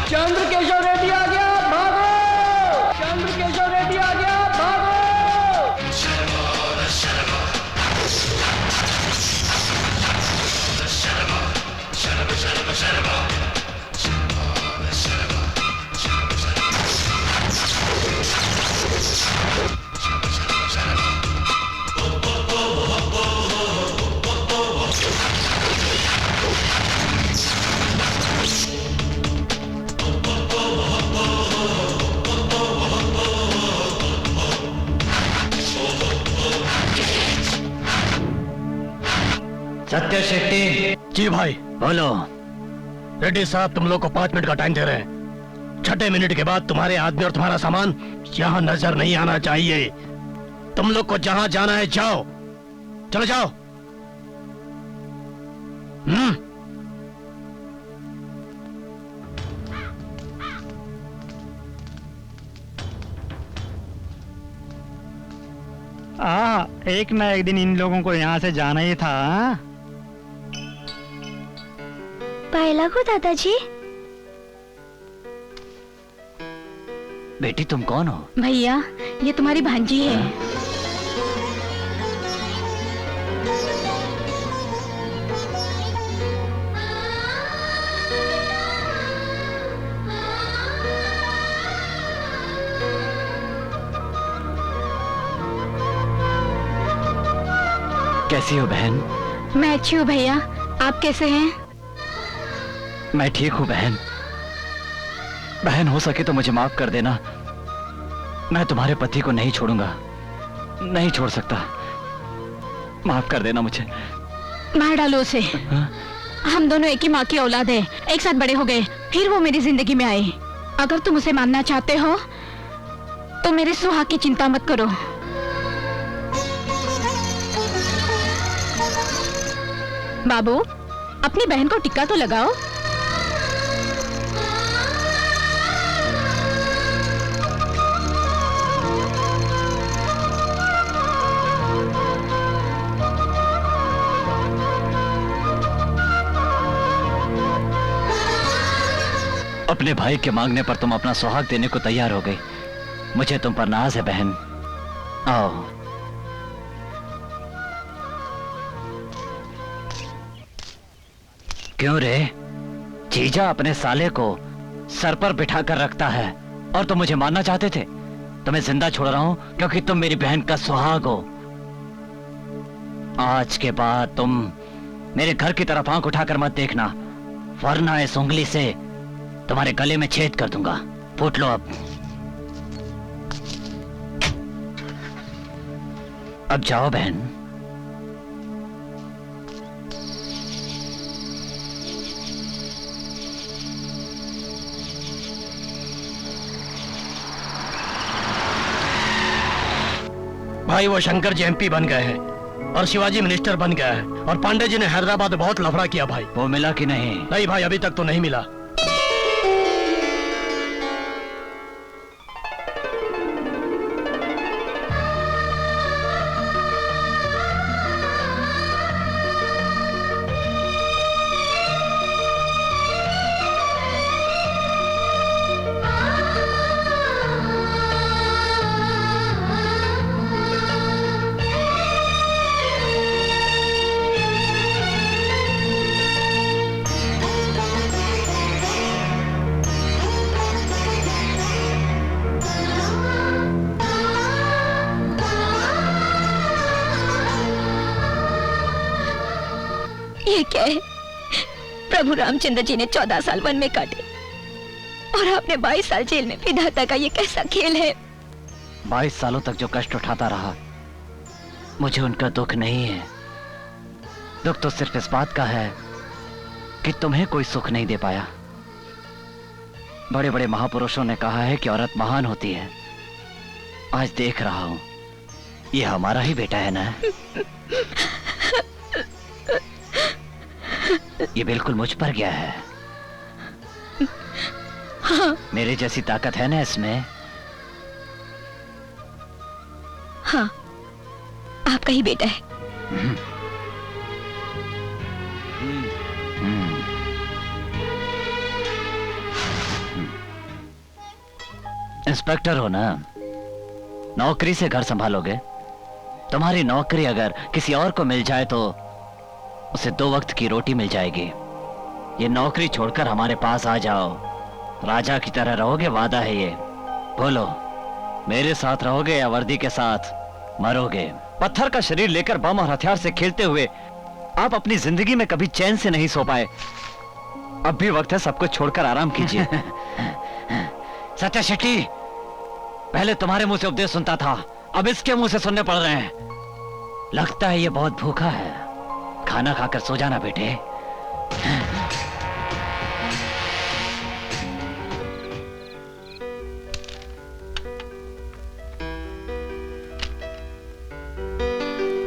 चंद्र केशव रेड्डी आ गया, भागो! चंद्र केशव रेड्डी आ गया, भागो! सत्य शेट्टी। जी भाई। बोलो। रेड्डी साहब, तुम लोग को 5 मिनट का टाइम दे रहे हैं। 6ठे मिनट के बाद तुम्हारे आदमी और तुम्हारा सामान यहाँ नजर नहीं आना चाहिए। तुम लोग को जहाँ जाना है जाओ, चलो जाओ। एक ना एक दिन इन लोगों को यहाँ से जाना ही था। पायला को दादाजी। बेटी तुम कौन हो? भैया, ये तुम्हारी भांजी है। कैसी हो बहन? मैं अच्छी हूँ भैया, आप कैसे हैं? मैं ठीक हूँ बहन। बहन हो सके तो मुझे माफ कर देना। मैं तुम्हारे पति को नहीं छोड़ूंगा, नहीं छोड़ सकता। माफ कर देना मुझे। मार डालो उसे। हम दोनों एक ही माँ की औलाद है, एक साथ बड़े हो गए, फिर वो मेरी जिंदगी में आए। अगर तुम उसे मानना चाहते हो तो मेरे सुहाग की चिंता मत करो। बाबू, अपनी बहन को टिक्का तो लगाओ। अपने भाई के मांगने पर तुम अपना सुहाग देने को तैयार हो गई। मुझे तुम पर नाज है बहन। आओ। क्यों रे? जीजा अपने साले को सर पर बिठा कर रखता है और तुम मुझे मारना चाहते थे। तुम्हें जिंदा छोड़ रहा हूं क्योंकि तुम मेरी बहन का सुहाग हो। आज के बाद तुम मेरे घर की तरफ आंख उठाकर मत देखना, वरना इस उंगली से तुम्हारे गले में छेद कर दूंगा। फूट लो अब जाओ बहन। भाई वो शंकर जी एमपी बन गए हैं और शिवाजी मिनिस्टर बन गया है और पांडे जी ने हैदराबाद में बहुत लफड़ा किया भाई। वो मिला कि नहीं? नहीं भाई, अभी तक तो नहीं मिला। ये क्या है? प्रभु रामचंद्र जी ने 14 साल वन में काटे और आपने 22 साल जेल में। विधाता का ये कैसा खेल है? 22 सालों तक जो कष्ट उठाता रहा, मुझे उनका दुख नहीं है। दुख तो सिर्फ इस बात का है कि तुम्हें कोई सुख नहीं दे पाया। बड़े बड़े महापुरुषों ने कहा है कि औरत महान होती है। आज देख रहा हूं, ये हमारा ही बेटा है ना। ये बिल्कुल मुझ पर गया है। हाँ। मेरे जैसी ताकत है ना इसमें। हाँ, आपका ही बेटा है। इंस्पेक्टर हो ना, नौकरी से घर संभालोगे। तुम्हारी नौकरी अगर किसी और को मिल जाए तो उसे 2 वक्त की रोटी मिल जाएगी। ये नौकरी छोड़कर हमारे पास आ जाओ, राजा की तरह रहोगे, वादा है ये। बोलो, मेरे साथ रहोगे या वर्दी के साथ मरोगे? पत्थर का शरीर लेकर बम और हथियार से खेलते हुए आप अपनी जिंदगी में कभी चैन से नहीं सो पाए। अब भी वक्त है सब कुछ छोड़कर आराम कीजिए। सत्या शेट्टी, पहले तुम्हारे मुंह से उपदेश सुनता था, अब इसके मुंह से सुनने पड़ रहे हैं। लगता है ये बहुत भूखा है। खाना खाकर सो जाना बेटे।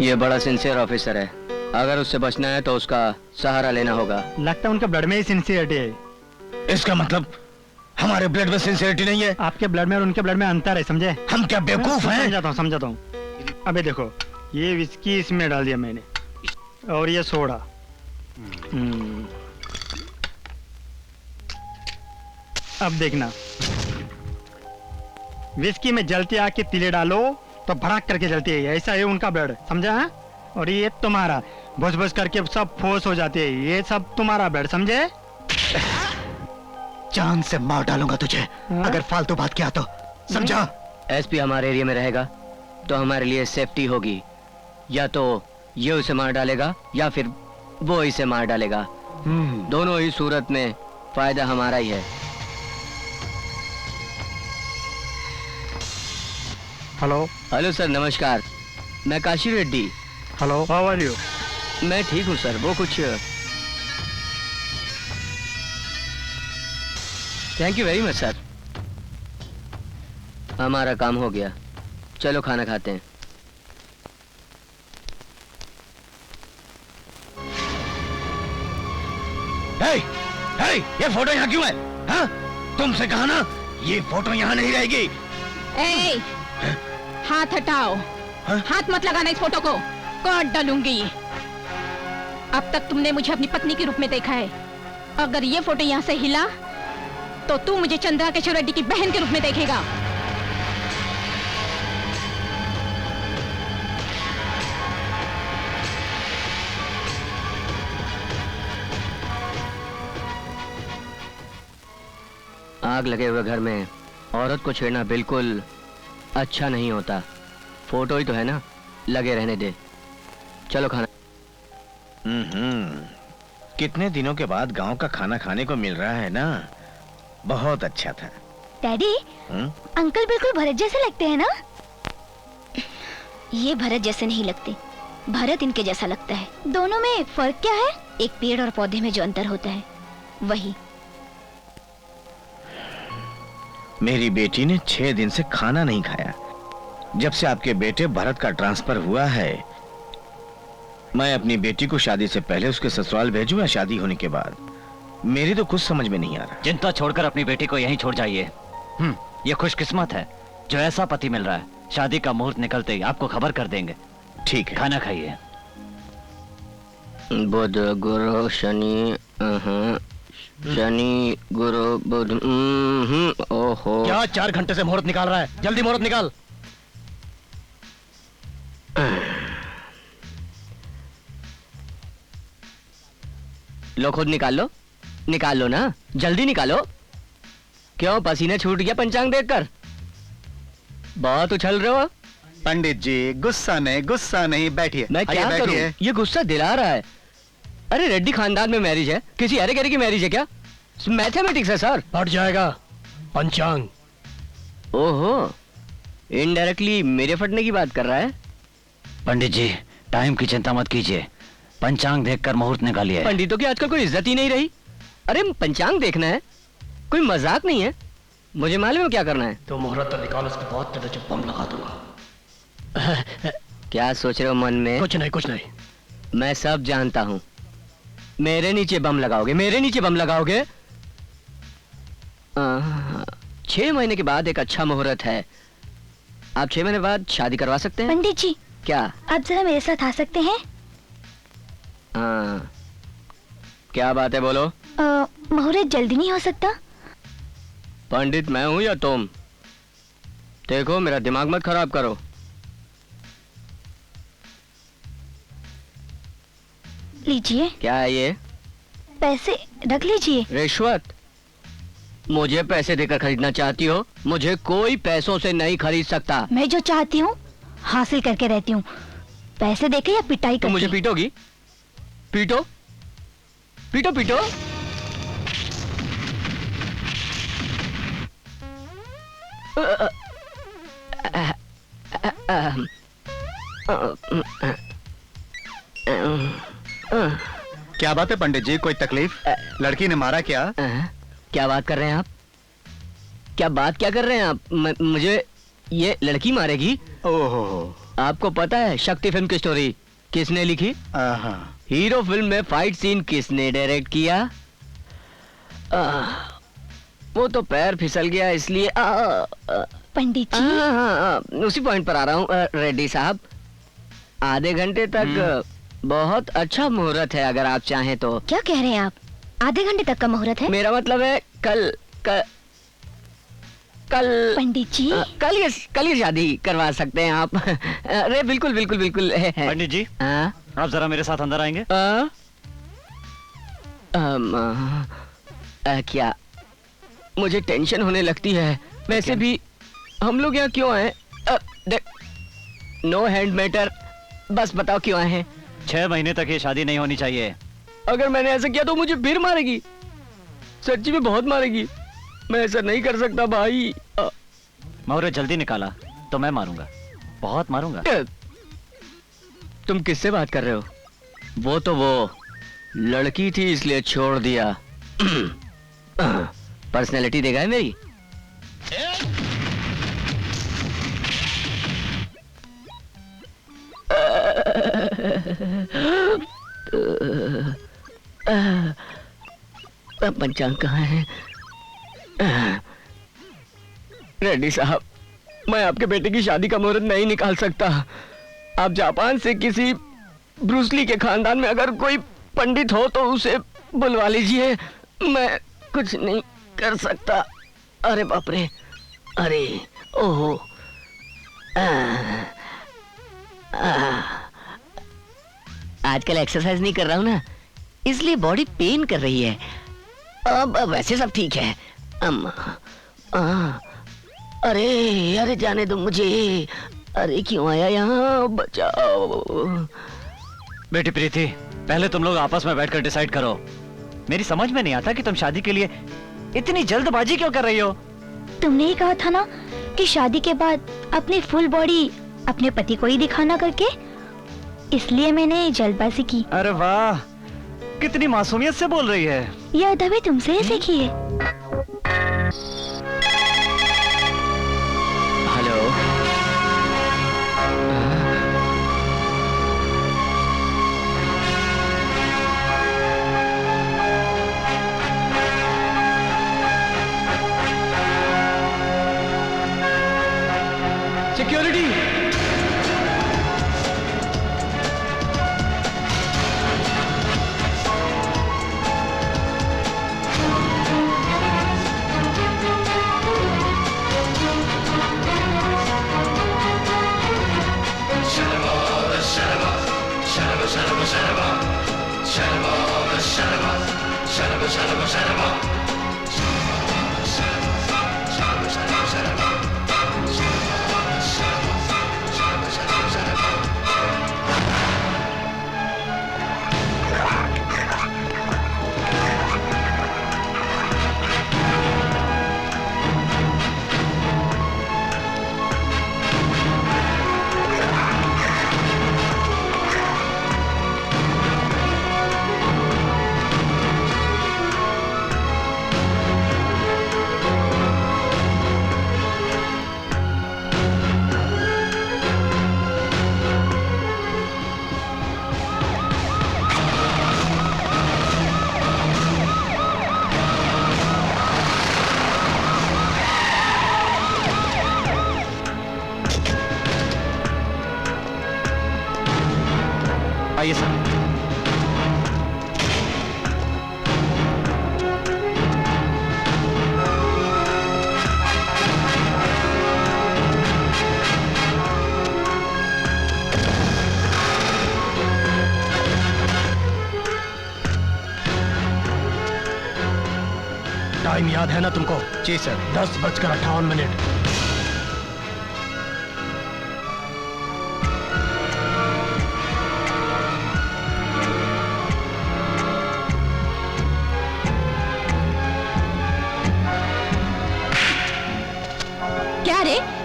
ये बड़ा सिंसियर ऑफिसर है, अगर उससे बचना है तो उसका सहारा लेना होगा। लगता है उनके ब्लड में ही सिंसियरिटी है। इसका मतलब हमारे ब्लड में सिंसियरिटी नहीं है? आपके ब्लड में और उनके ब्लड में अंतर है, समझे? हम क्या बेवकूफ हैं? समझाता हूँ। अबे देखो, ये विस्की इसमें डाल दिया मैंने और ये सोडा। अब देखना, विस्की में जलती आग के तिले डालो तो भड़क करके जलती है। ऐसा है उनका ब्लड, समझा है? और ये तुम्हारा भुस भुस करके सब फोस हो जाती है। ये सब तुम्हारा ब्लड, समझे? जान से मार डालूंगा तुझे अगर फालतू बात किया तो, समझा? एसपी हमारे एरिया में रहेगा तो हमारे लिए सेफ्टी होगी, या तो ये उसे मार डालेगा या फिर वो इसे मार डालेगा। दोनों ही सूरत में फायदा हमारा ही है। हेलो। हेलो सर, नमस्कार। मैं Kashi Reddy. Hello, how are you? मैं ठीक हूँ सर। वो कुछ thank you very much sir. हमारा काम हो गया, चलो खाना खाते हैं। हे, हे, ये फोटो यहाँ क्यों है? हाँ? तुमसे कहा ना ये फोटो यहाँ नहीं रहेगी। ए, हाथ हटाओ। हाथ मत लगाना इस फोटो को, काट डालूंगी। अब तक तुमने मुझे अपनी पत्नी के रूप में देखा है, अगर ये फोटो यहाँ से हिला तो तू मुझे चंद्रा केशव रेड्डी की बहन के रूप में देखेगा। आग लगे हुए घर में औरत को छेड़ना बिल्कुल अच्छा नहीं होता। फोटो ही तो है ना, लगे रहने दे। चलो खाना। कितने दिनों के बाद गांव का खाना खाने को मिल रहा है ना, बहुत अच्छा था। डैडी, अंकल बिल्कुल भरत जैसे लगते हैं ना? ये भरत जैसे नहीं लगते, भरत इनके जैसा लगता है। दोनों में फर्क क्या है? एक पेड़ और पौधे में जो अंतर होता है वही। मेरी बेटी ने 6 दिन से खाना नहीं खाया। जब से आपके बेटे भरत का ट्रांसफर हुआ है, मैं अपनी बेटी को शादी से पहले उसके ससुराल भेजूं या शादी होने के बाद, मेरी तो कुछ समझ में नहीं आ रहा। चिंता छोड़कर अपनी बेटी को यहीं छोड़ जाइए। ये खुशकिस्मत है जो ऐसा पति मिल रहा है। शादी का मुहूर्त निकलते ही आपको खबर कर देंगे। ठीक है, खाना खाइए। बुध गुरु शनि, शनि गुरु बुध। ओहो, क्या 4 घंटे से मुहूर्त निकाल रहा है? जल्दी मुहूर्त निकाल। लो खुद निकाल लो, निकाल लो ना, जल्दी निकालो। क्यों पसीना छूट गया पंचांग देखकर? बहुत उछल रहे हो। पंडित जी गुस्सा नहीं, बैठिए। मैं क्या करूं? ये गुस्सा दिला रहा है। अरे रेड्डी खानदान में मैरिज है, किसी अरे गरे की मैरिज है क्या? मैथमेटिक्स है सर। हट जाएगा पंचांग। ओहो, इनडायरेक्टली मेरे फटने की बात कर रहा है। पंडित जी, टाइम की चिंता मत कीजिए, पंचांग देखकर मुहूर्त निकालिए। पंडितों की आजकल कोई इज्जत ही नहीं रही। अरे पंचांग देखना है, कोई मजाक नहीं है। मुझे मालूम है क्या करना है। तो मुहूर्त तो निकाल, उसके बाद तेरे जब बम लगा दूंगा। क्या सोच रहे हो मन में? कुछ नहीं। मैं सब जानता हूँ। मेरे नीचे बम लगाओगे, मेरे नीचे बम लगाओगे। 6 महीने के बाद एक अच्छा मुहूर्त है। आप 6 महीने बाद शादी करवा सकते हैं। पंडित जी, क्या आप जरा मेरे साथ आ सकते हैं? क्या बात है, बोलो। मुहूर्त जल्दी नहीं हो सकता? पंडित मैं हूं या तुम? देखो मेरा दिमाग मत खराब करो। लीजिए। क्या है ये? पैसे रख लीजिए। रिश्वत? मुझे पैसे देकर खरीदना चाहती हो? मुझे कोई पैसों से नहीं खरीद सकता। मैं जो चाहती हूँ हासिल करके रहती हूँ, पैसे देके या पिटाई करके। तुम मुझे पीटोगी? पीटो पीटो पीटो। क्या बात है पंडित जी, कोई तकलीफ? लड़की ने मारा क्या? क्या बात कर रहे हैं आप? क्या कर रहे हैं आप? मुझे ये लड़की मारेगी? ओहो, आपको पता है शक्ति फिल्म की स्टोरी किसने लिखी? हीरो फिल्म में फाइट सीन किसने डायरेक्ट किया? वो तो पैर फिसल गया इसलिए। पंडित जी, उसी पॉइंट पर आ रहा हूँ। रेड्डी साहब, आधे घंटे तक बहुत अच्छा मुहूर्त है, अगर आप चाहें तो। क्या कह रहे हैं आप? आधे घंटे तक का मुहूर्त है? मेरा मतलब है कल पंडित जी, कल ये शादी करवा सकते हैं आप। अरे बिल्कुल बिल्कुल बिल्कुल। पंडित जी, आप जरा मेरे साथ अंदर आएंगे? क्या? मुझे टेंशन होने लगती है। वैसे भी हम लोग यहाँ क्यों आए? नो हैंड मैटर, बस बताओ क्यों आए हैं? 6 महीने तक ये शादी नहीं होनी चाहिए। अगर मैंने ऐसा किया तो मुझे फिर मारेगी, सच्ची में बहुत मारेगी। मैं ऐसा नहीं कर सकता भाई। मौर्य जल्दी निकाला तो मैं मारूंगा, बहुत मारूंगा। तुम किससे बात कर रहे हो? वो तो वो लड़की थी इसलिए छोड़ दिया। पर्सनैलिटी देखा है मेरी? पंचांग कहाँ है? रेड्डी साहब, मैं आपके बेटे की शादी का मुहूर्त नहीं निकाल सकता। आप जापान से किसी ब्रूसली के खानदान में अगर कोई पंडित हो तो उसे बुलवा लीजिए। मैं कुछ नहीं कर सकता। अरे बाप रे, अरे ओहो। आजकल एक्सरसाइज नहीं कर रहा हूँ ना, इसलिए बॉडी पेन कर रही है। अब वैसे सब ठीक है। अरे अरे जाने दो मुझे। अरे क्यों आया यहाँ, बचाओ। बेटी प्रीति, पहले तुम लोग आपस में बैठकर डिसाइड करो। मेरी समझ में नहीं आता कि तुम शादी के लिए इतनी जल्दबाजी क्यों कर रही हो। तुमने ही कहा था ना कि शादी के बाद अपनी फुल बॉडी अपने पति को ही दिखाना करके, इसलिए मैंने जल्दबाजी की। अरे वाह, कितनी मासूमियत से बोल रही है। यह अदब तुमसे ही सीखी है। Hello, security. आइए सर। टाइम याद है ना तुमको? जी सर। 10:58।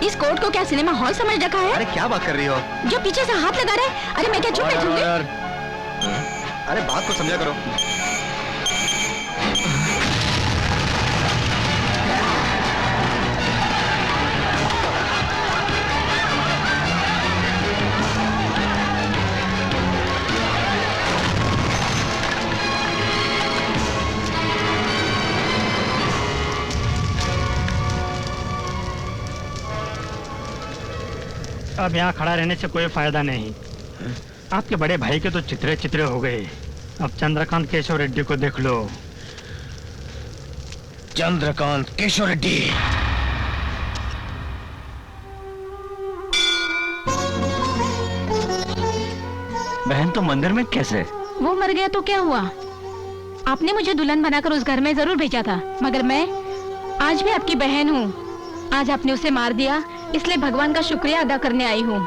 इस कोर्ट को क्या सिनेमा हॉल समझ रखा है? अरे क्या बात कर रही हो? जो पीछे से हाथ लगा रहे हैं। अरे मैं क्या चुप बैठूंगी? अरे बात को समझा करो। अब यहाँ खड़ा रहने से कोई फायदा नहीं। आपके बड़े भाई के तो चित्रे चित्रे हो गए। अब चंद्रकांत केशव रेड्डी को देख लो। चंद्रकांत केशव रेड्डी। बहन तो मंदिर में कैसे? वो मर गया तो क्या हुआ? आपने मुझे दुल्हन बनाकर उस घर में जरूर भेजा था, मगर मैं आज भी आपकी बहन हूँ। आज आपने उसे मार दिया, इसलिए भगवान का शुक्रिया अदा करने आई हूँ।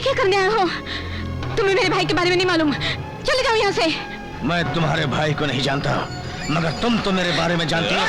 ये क्या करने आए हो? तुम्हें मेरे भाई के बारे में नहीं मालूम। चले जाओ यहाँ से। मैं तुम्हारे भाई को नहीं जानता, मगर तुम तो मेरे बारे में जानती हो।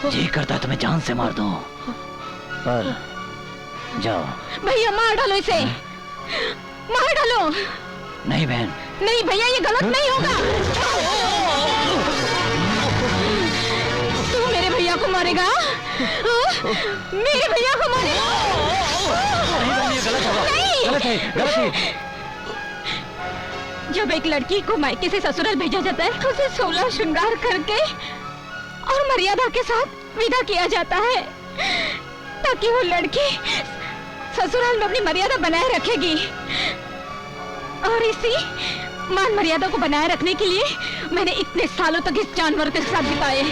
जी करता है तुम्हें जान से मार दूं, पर जाओ। भैया मार डालो इसे, मार डालो। नहीं बहन, नहीं भैया, ये गलत नहीं होगा। तू मेरे भैया को मारेगा? मेरे भैया को मारेगा? नहीं बहन, ये गलत होगा। नहीं। गलत है, गलत है। जब एक लड़की को मायके से ससुराल भेजा जाता है तो उसे 16 श्रृंगार करके और मर्यादा के साथ विदा किया जाता है, ताकि वो लड़की ससुराल में अपनी मर्यादा बनाए रखेगी। और इसी मान मर्यादा को बनाए रखने के लिए मैंने इतने सालों तक इस जानवर के साथ बिताए।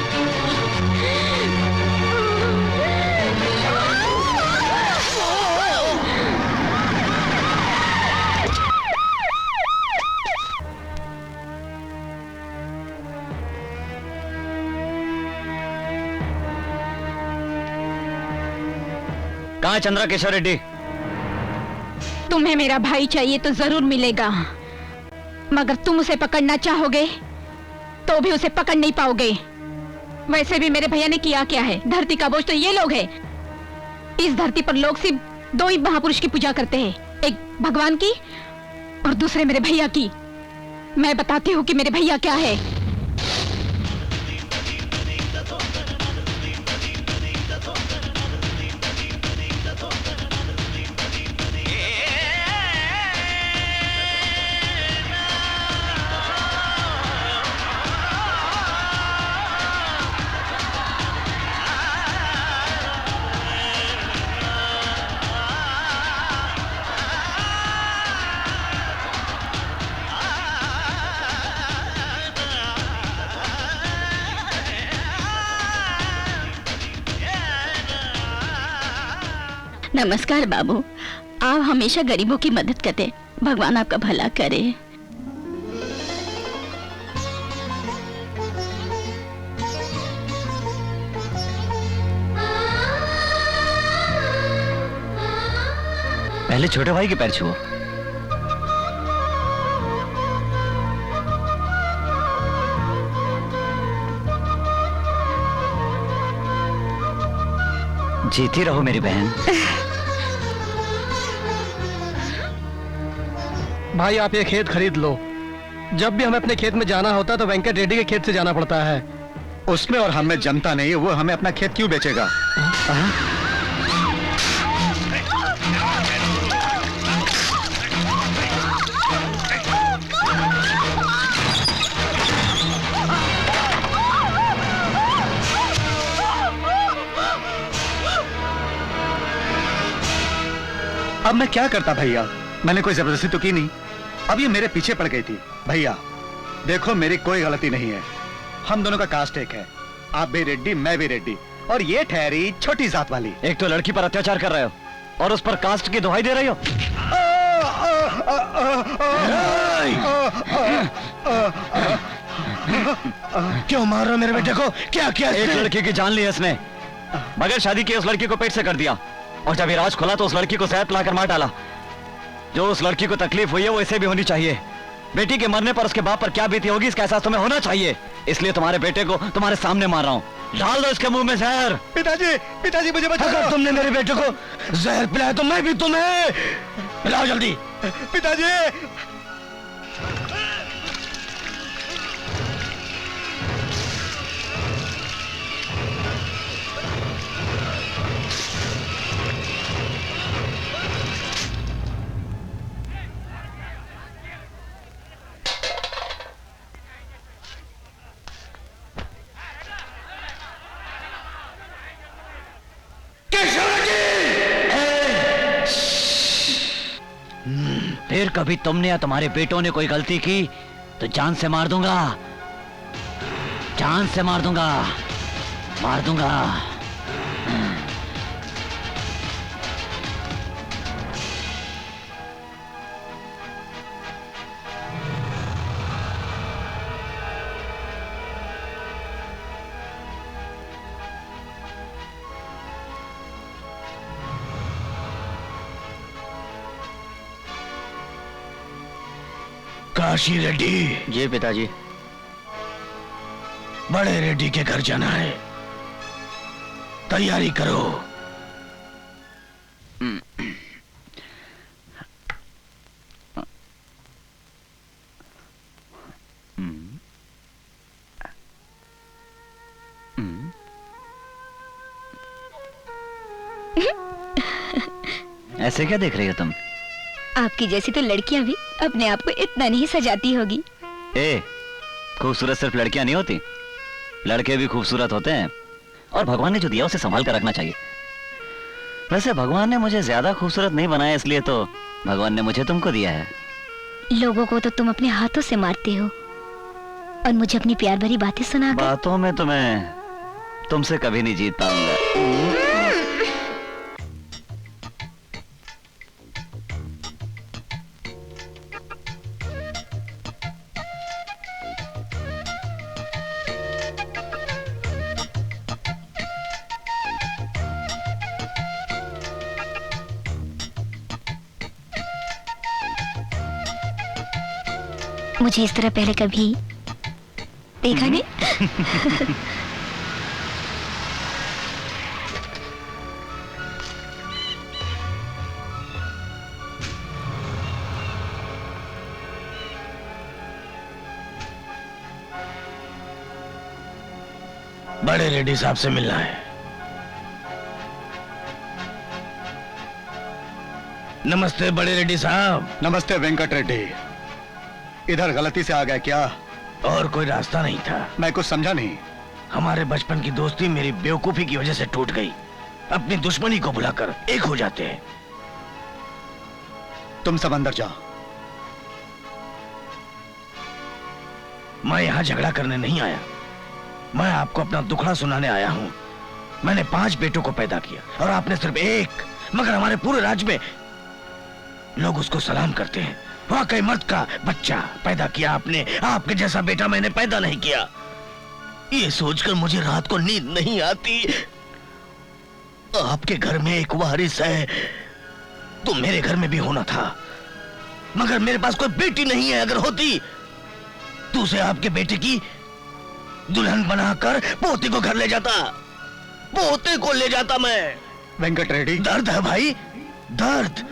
कहाँ है चंद्रा केशव रेड्डी? तुम्हें मेरा भाई चाहिए तो जरूर मिलेगा, मगर तुम उसे पकड़ना चाहोगे तो भी उसे पकड़ नहीं पाओगे। वैसे भी मेरे भैया ने किया क्या है? धरती का बोझ तो ये लोग हैं। इस धरती पर लोग सिर्फ 2 ही महापुरुष की पूजा करते हैं, एक भगवान की और दूसरे मेरे भैया की। मैं बताती हूँ कि मेरे भैया क्या है। नमस्कार बाबू, आप हमेशा गरीबों की मदद करते, भगवान आपका भला करे। पहले छोटे भाई के पैर छुओ। जीती रहो मेरी बहन। भाई आप ये खेत खरीद लो। जब भी हमें अपने खेत में जाना होता तो वेंकट रेड्डी के खेत से जाना पड़ता है। उसमें और हम में जमता नहीं, वो हमें अपना खेत क्यों बेचेगा? अब मैं क्या करता भैया? मैंने कोई जबरदस्ती तो की नहीं। अब ये मेरे पीछे पड़ गई थी। भैया देखो, मेरी कोई गलती नहीं है। हम दोनों का कास्ट एक है। आप भी रेड्डी, मैं भी रेड्डी, और ये ठहरी छोटी जात वाली। एक तो लड़की पर अत्याचार कर रहे हो और उस पर कास्ट की दुहाई दे रही हो। क्यों मार रहे हो मेरे बेटे को? क्या क्या एक लड़की की जान ली है इसने, बगैर शादी किए उस लड़की को पेट से कर दिया, और जब ये राज खोला तो उस लड़की को जहर पिलाकर मार डाला। जो उस लड़की को तकलीफ हुई है वो इसे भी होनी चाहिए। बेटी के मरने पर उसके बाप पर क्या बीती होगी इसका एहसास तुम्हें होना चाहिए। इसलिए तुम्हारे बेटे को तुम्हारे सामने मार रहा हूँ। डाल दो इसके मुंह में जहर। पिताजी, पिताजी मुझे बचाओ। अगर तुमने मेरे बेटे को जहर पिलाया तो मैं भी तुम्हें पिलाओ जल्दी। पिताजी, फिर कभी तुमने या तुम्हारे बेटों ने कोई गलती की तो जान से मार दूंगा, जान से मार दूंगा, मार दूंगा। काशी रेड्डी। जी पिताजी। बड़े रेड्डी के घर जाना है, तैयारी करो। ऐसे क्या देख रही हो तुम? आपकी जैसी तो लड़कियां भी अपने आप को इतना नहीं सजाती होगी। ए, खूबसूरत सिर्फ लड़कियां नहीं होती, लड़के भी खूबसूरत होते हैं, और भगवान ने जो दिया उसे संभाल कर रखना चाहिए। वैसे भगवान ने मुझे ज्यादा खूबसूरत नहीं बनाया, इसलिए तो भगवान ने मुझे तुमको दिया है। लोगों को तो तुम अपने हाथों से मारते हो और मुझे अपनी प्यार भरी बातें सुनाकर। बातों में तो मैं तुमसे कभी नहीं जीत पाऊंगा। मुझे इस तरह पहले कभी देखा नहीं। बड़े रेड्डी साहब से मिलना है। नमस्ते बड़े रेड्डी साहब। नमस्ते वेंकट रेड्डी। इधर गलती से आ गए क्या? और कोई रास्ता नहीं था। मैं कुछ समझा नहीं। हमारे बचपन की दोस्ती मेरी बेवकूफी की वजह से टूट गई। अपनी दुश्मनी को भुलाकर एक हो जाते हैं। तुम सब अंदर जाओ। मैं यहां झगड़ा करने नहीं आया, मैं आपको अपना दुखड़ा सुनाने आया हूं। मैंने 5 बेटों को पैदा किया और आपने सिर्फ एक, मगर हमारे पूरे राज्य में लोग उसको सलाम करते हैं। वाकई मर्द का बच्चा पैदा किया आपने, आपके जैसा बेटा मैंने पैदा नहीं किया। ये सोचकर मुझे रात को नींद नहीं आती। आपके घर में एक वारिस है तो मेरे घर में भी होना था, मगर मेरे पास कोई बेटी नहीं है। अगर होती तो उसे आपके बेटे की दुल्हन बनाकर पोते को घर ले जाता, पोते को ले जाता मैं। वेंकट रेड्डी, दर्द है भाई, दर्द।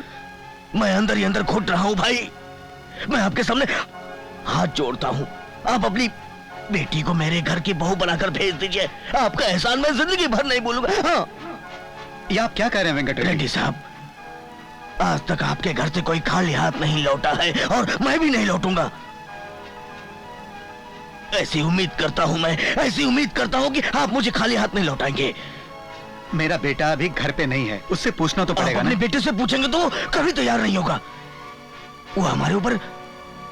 मैं अंदर ही अंदर घुट रहा हूं भाई। मैं आपके सामने हाथ जोड़ता हूं, आप अपनी बेटी को मेरे घर की बहू बनाकर भेज दीजिए। आपका एहसान मैं जिंदगी भर नहीं भूलूंगा। हाँ, ये आप क्या कह रहे हैं वेंकट रेड्डी साहब, आज तक आपके घर से कोई खाली हाथ नहीं लौटा है और मैं भी नहीं लौटूंगा। ऐसी उम्मीद करता हूं मैं, ऐसी उम्मीद करता हूं कि आप मुझे खाली हाथ नहीं लौटाएंगे। मेरा बेटा अभी घर पे नहीं है, उससे पूछना तो पड़ेगा ना। अपने बेटे से पूछेंगे तो कभी तैयार नहीं होगा। वो हमारे ऊपर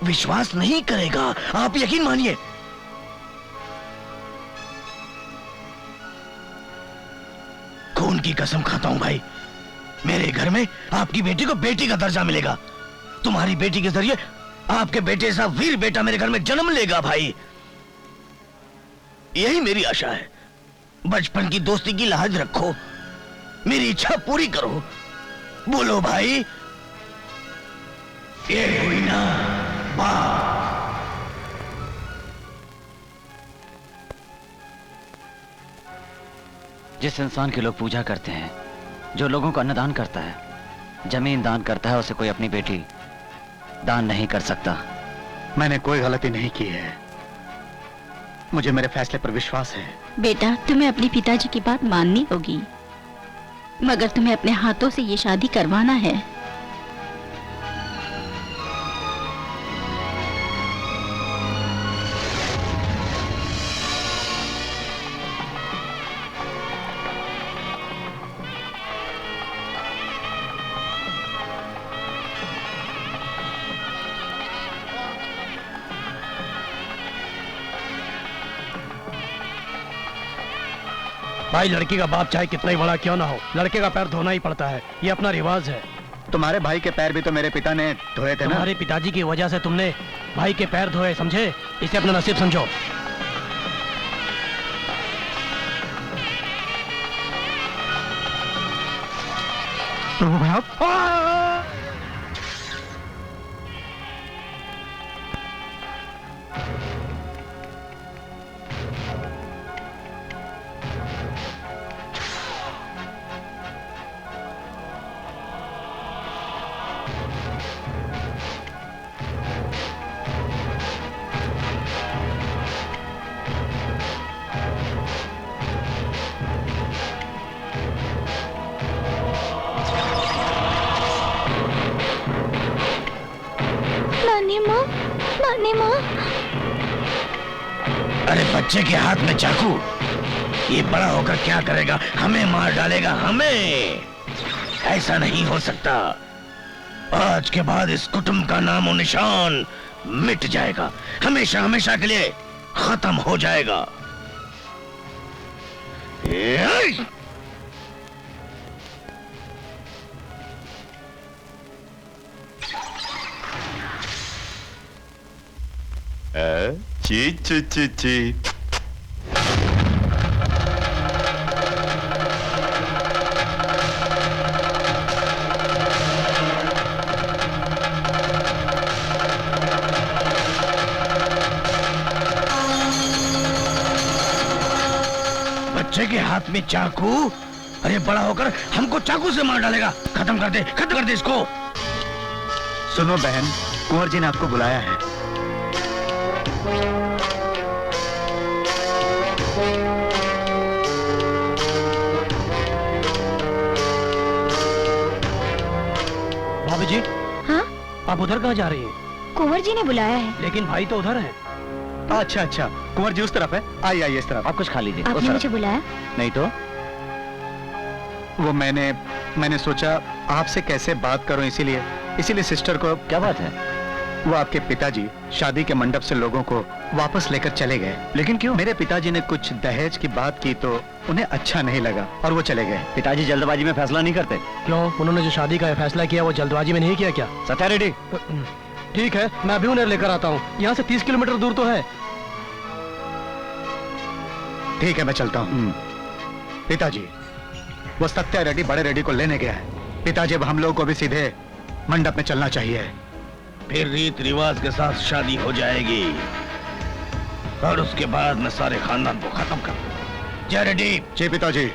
विश्वास नहीं करेगा, आप यकीन मानिए। खून की कसम खाता हूं भाई, मेरे घर में आपकी बेटी को बेटी का दर्जा मिलेगा। तुम्हारी बेटी के जरिए आपके बेटे सा वीर बेटा मेरे घर में जन्म लेगा भाई। यही मेरी आशा है। बचपन की दोस्ती की लाज रखो, मेरी इच्छा पूरी करो। बोलो भाई, ये हुई ना बात। जिस इंसान की लोग पूजा करते हैं, जो लोगों को अन्नदान करता है, जमीन दान करता है, उसे कोई अपनी बेटी दान नहीं कर सकता। मैंने कोई गलती नहीं की है, मुझे मेरे फैसले पर विश्वास है। बेटा, तुम्हें अपने पिताजी की बात माननी होगी, मगर तुम्हें अपने हाथों से ये शादी करवाना है। भाई, लड़की का बाप चाहे कितना ही बड़ा क्यों ना हो, लड़के का पैर धोना ही पड़ता है, ये अपना रिवाज है। तुम्हारे भाई के पैर भी तो मेरे पिता ने धोए थे ना। तुम्हारे पिताजी की वजह से तुमने भाई के पैर धोए, समझे? इसे अपना नसीब समझो। प्रभु भाई, नानी माँ। अरे बच्चे के हाथ में चाकू, ये बड़ा होकर क्या करेगा? हमें मार डालेगा, हमें। ऐसा नहीं हो सकता। आज के बाद इस कुटुंब का नामो निशान मिट जाएगा, हमेशा हमेशा के लिए खत्म हो जाएगा। ची ची ची ची। बच्चे के हाथ में चाकू, अरे बड़ा होकर हमको चाकू से मार डालेगा। खत्म कर दे, खत्म कर दे इसको। सुनो बहन, कुंवर जी ने आपको बुलाया है। भाभी जी। हाँ? आप उधर कहाँ जा रही हैं? कुंवर जी ने बुलाया है। लेकिन भाई तो उधर है। अच्छा अच्छा, कुंवर जी उस तरफ है। आइए आइए इस तरफ। आप कुछ खा लीजिए। आपने मुझे बुलाया? नहीं तो वो मैंने सोचा आपसे कैसे बात करूं, इसीलिए सिस्टर को। क्या बात है? वो आपके पिताजी शादी के मंडप से लोगों को वापस लेकर चले गए। लेकिन क्यों? मेरे पिताजी ने कुछ दहेज की बात की तो उन्हें अच्छा नहीं लगा और वो चले गए। पिताजी जल्दबाजी में फैसला नहीं करते। क्यों? उन्होंने जो शादी का फैसला किया वो जल्दबाजी में नहीं किया क्या? सत्या रेड्डी। ठीक है, मैं अभी उन्हें लेकर आता हूँ। यहाँ से 30 किलोमीटर दूर तो है। ठीक है, मैं चलता हूँ। पिताजी, वो सत्या रेड्डी बड़े रेड्डी को लेने गया है। पिताजी, अब हम लोगों को भी सीधे मंडप में चलना चाहिए। फिर रीत रिवाज के साथ शादी हो जाएगी और उसके बाद मैं सारे खानदान को खत्म कर दूंगा। जय रेड्डी। जी पिताजी।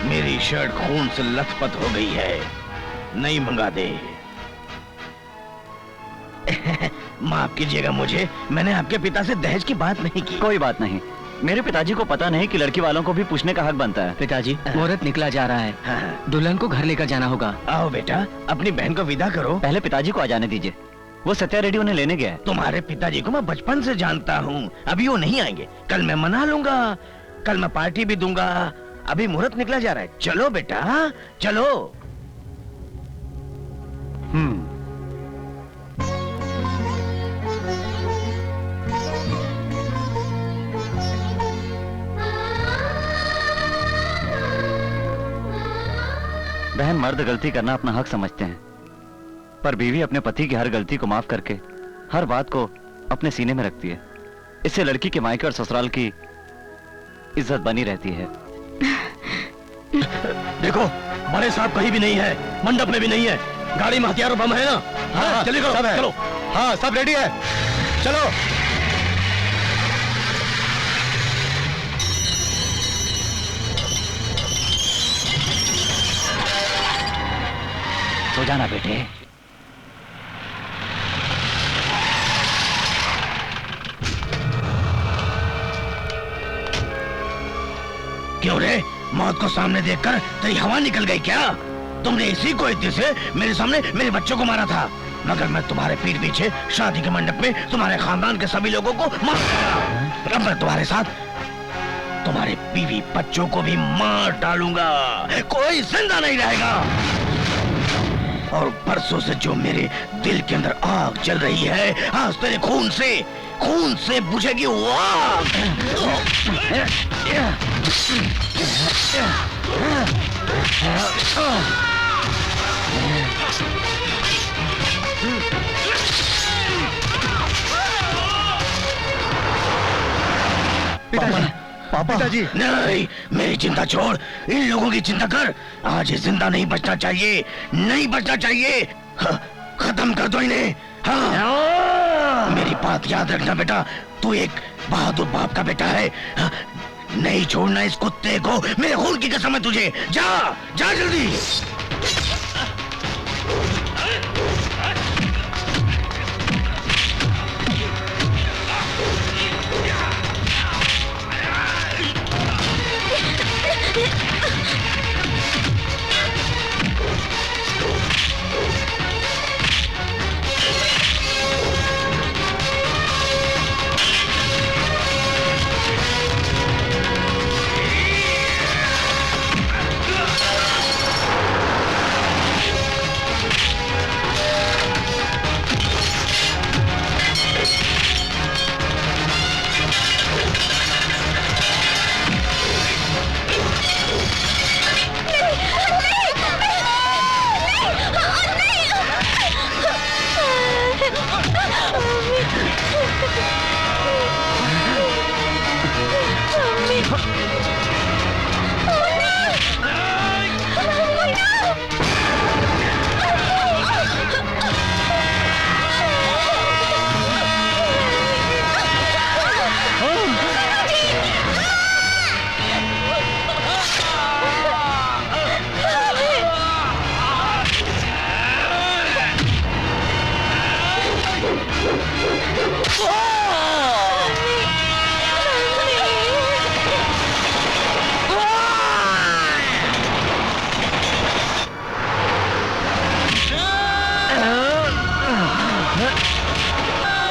मेरी शर्ट खून से लथपथ हो गई है, नई मंगा दे। माफ कीजिएगा मुझे, मैंने आपके पिता से दहेज की बात नहीं की। कोई बात नहीं, मेरे पिताजी को पता नहीं कि लड़की वालों को भी पूछने का हक बनता है। पिताजी, मुहूर्त निकला जा रहा है, दुल्हन को घर लेकर जाना होगा। आओ बेटा, अपनी बहन को विदा करो। पहले पिताजी को आ जाने दीजिए, वो सत्या रेड्डी उन्हें लेने गया है। तुम्हारे पिताजी को मैं बचपन से जानता हूँ, अभी वो नहीं आएंगे। कल मैं मना लूंगा, कल मैं पार्टी भी दूंगा। अभी मुहूर्त निकला जा रहा है, चलो बेटा चलो। बहन, मर्द गलती करना अपना हक समझते हैं, पर बीवी अपने पति की हर गलती को माफ करके हर बात को अपने सीने में रखती है। इससे लड़की के मायके और ससुराल की इज्जत बनी रहती है। देखो, बड़े साहब कहीं भी नहीं है, मंडप में भी नहीं है। गाड़ी में हथियार और बम है ना? हाँ, चलिए सब है। चलो। हाँ, सब रेडी है, चलो। सो जाना बेटे। क्यों रे, मौत को सामने देखकर तेरी हवा निकल गई क्या? तुमने इसी को इतने से मेरे सामने मेरे बच्चों को मारा था, मगर मैं तुम्हारे पीठ पीछे शादी के मंडप में तुम्हारे खानदान के सभी लोगों को मार डाला। अब मैं तुम्हारे साथ तुम्हारे बीवी बच्चों को भी मार डालूंगा, कोई जिंदा नहीं रहेगा। और परसों से जो मेरे दिल के अंदर आग जल रही है, आज तेरे खून से बुझेगी वो आग। पिताजी, नहीं, मेरी चिंता छोड़, इन लोगों की चिंता कर। आज ये जिंदा नहीं बचना चाहिए, नहीं बचना चाहिए। खत्म कर दो इन्हें। हाँ, मेरी बात याद रखना बेटा, तू एक बहादुर बाप का बेटा है। नहीं छोड़ना इस कुत्ते को, मेरे खून की कसम है तुझे। जा जा जल्दी।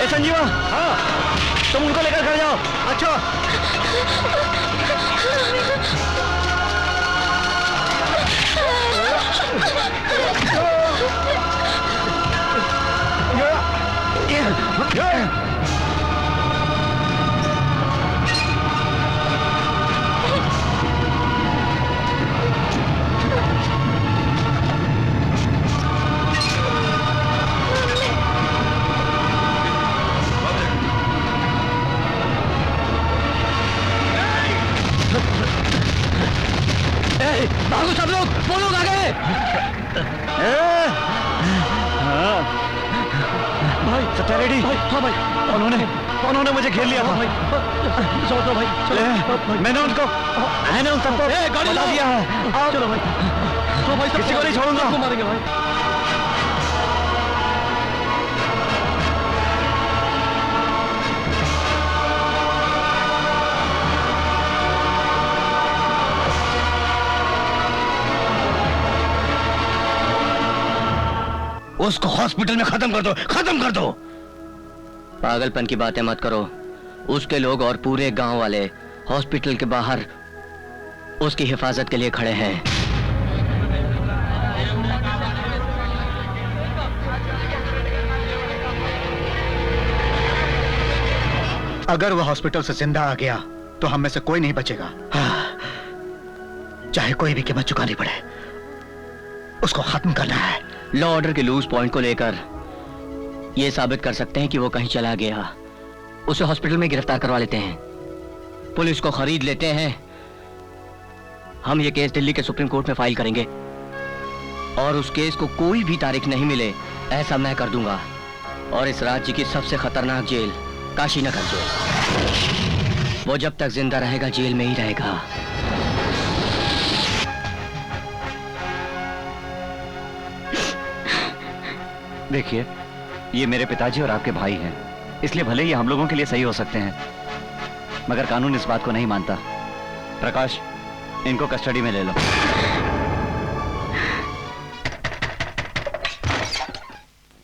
संजीवा, हाँ, तुम उनको लेकर घर जाओ। अच्छा। भागो सब लोग, वो लोग आ गए। भाई सत्या रेड्डी। हाँ भाई, उन्होंने मुझे घेर लिया था भाई। चलो भाई, चलो। मैंने उन सबको गाड़ी ला दिया है। चलो भाई, तो भाई किसी को नहीं छोड़ूंगा। मारेंगे भाई। उसको हॉस्पिटल में खत्म कर दो, खत्म कर दो। पागलपन की बातें मत करो। उसके लोग और पूरे गांव वाले हॉस्पिटल के बाहर उसकी हिफाजत के लिए खड़े हैं। अगर वह हॉस्पिटल से जिंदा आ गया तो हम में से कोई नहीं बचेगा। चाहे कोई भी कीमत चुकानी पड़े, उसको खत्म करना है। लॉ ऑर्डर के लूज पॉइंट को लेकर यह साबित कर सकते हैं कि वो कहीं चला गया। उसे हॉस्पिटल में गिरफ्तार करवा लेते हैं, पुलिस को खरीद लेते हैं। हम ये केस दिल्ली के सुप्रीम कोर्ट में फाइल करेंगे और उस केस को कोई भी तारीख नहीं मिले ऐसा मैं कर दूंगा। और इस राज्य की सबसे खतरनाक जेल काशीनगर जेल, वो जब तक जिंदा रहेगा जेल में ही रहेगा। देखिए, ये मेरे पिताजी और आपके भाई हैं, इसलिए भले ही हम लोगों के लिए सही हो सकते हैं, मगर कानून इस बात को नहीं मानता। प्रकाश, इनको कस्टडी में ले लो।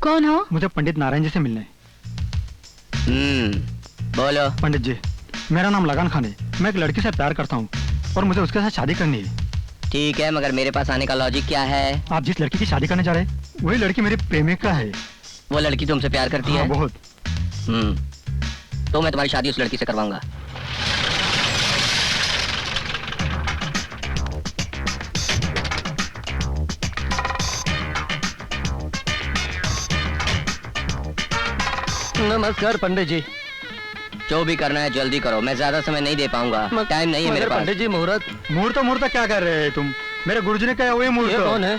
कौन हो? मुझे पंडित नारायण जी से मिलना है। बोलो। पंडित जी, मेरा नाम लगान खान है। मैं एक लड़की से प्यार करता हूँ और मुझे उसके साथ शादी करनी है। ठीक है, मगर मेरे पास आने का लॉजिक क्या है? आप जिस लड़की की शादी करने जा रहे हैं वही लड़की मेरी प्रेमिका है। वो लड़की तुमसे प्यार करती है? बहुत। तो मैं तुम्हारी शादी उस लड़की से करवाऊंगा। नमस्कार पंडित जी। जो भी करना है जल्दी करो, मैं ज्यादा समय नहीं दे पाऊंगा, टाइम नहीं है मेरे पास। पंडित जी, मुहूर्त मुहूर्त क्या कर रहे हैं तुम? मेरे गुरुजी ने कहा वही मुहूर्त। ये कौन है?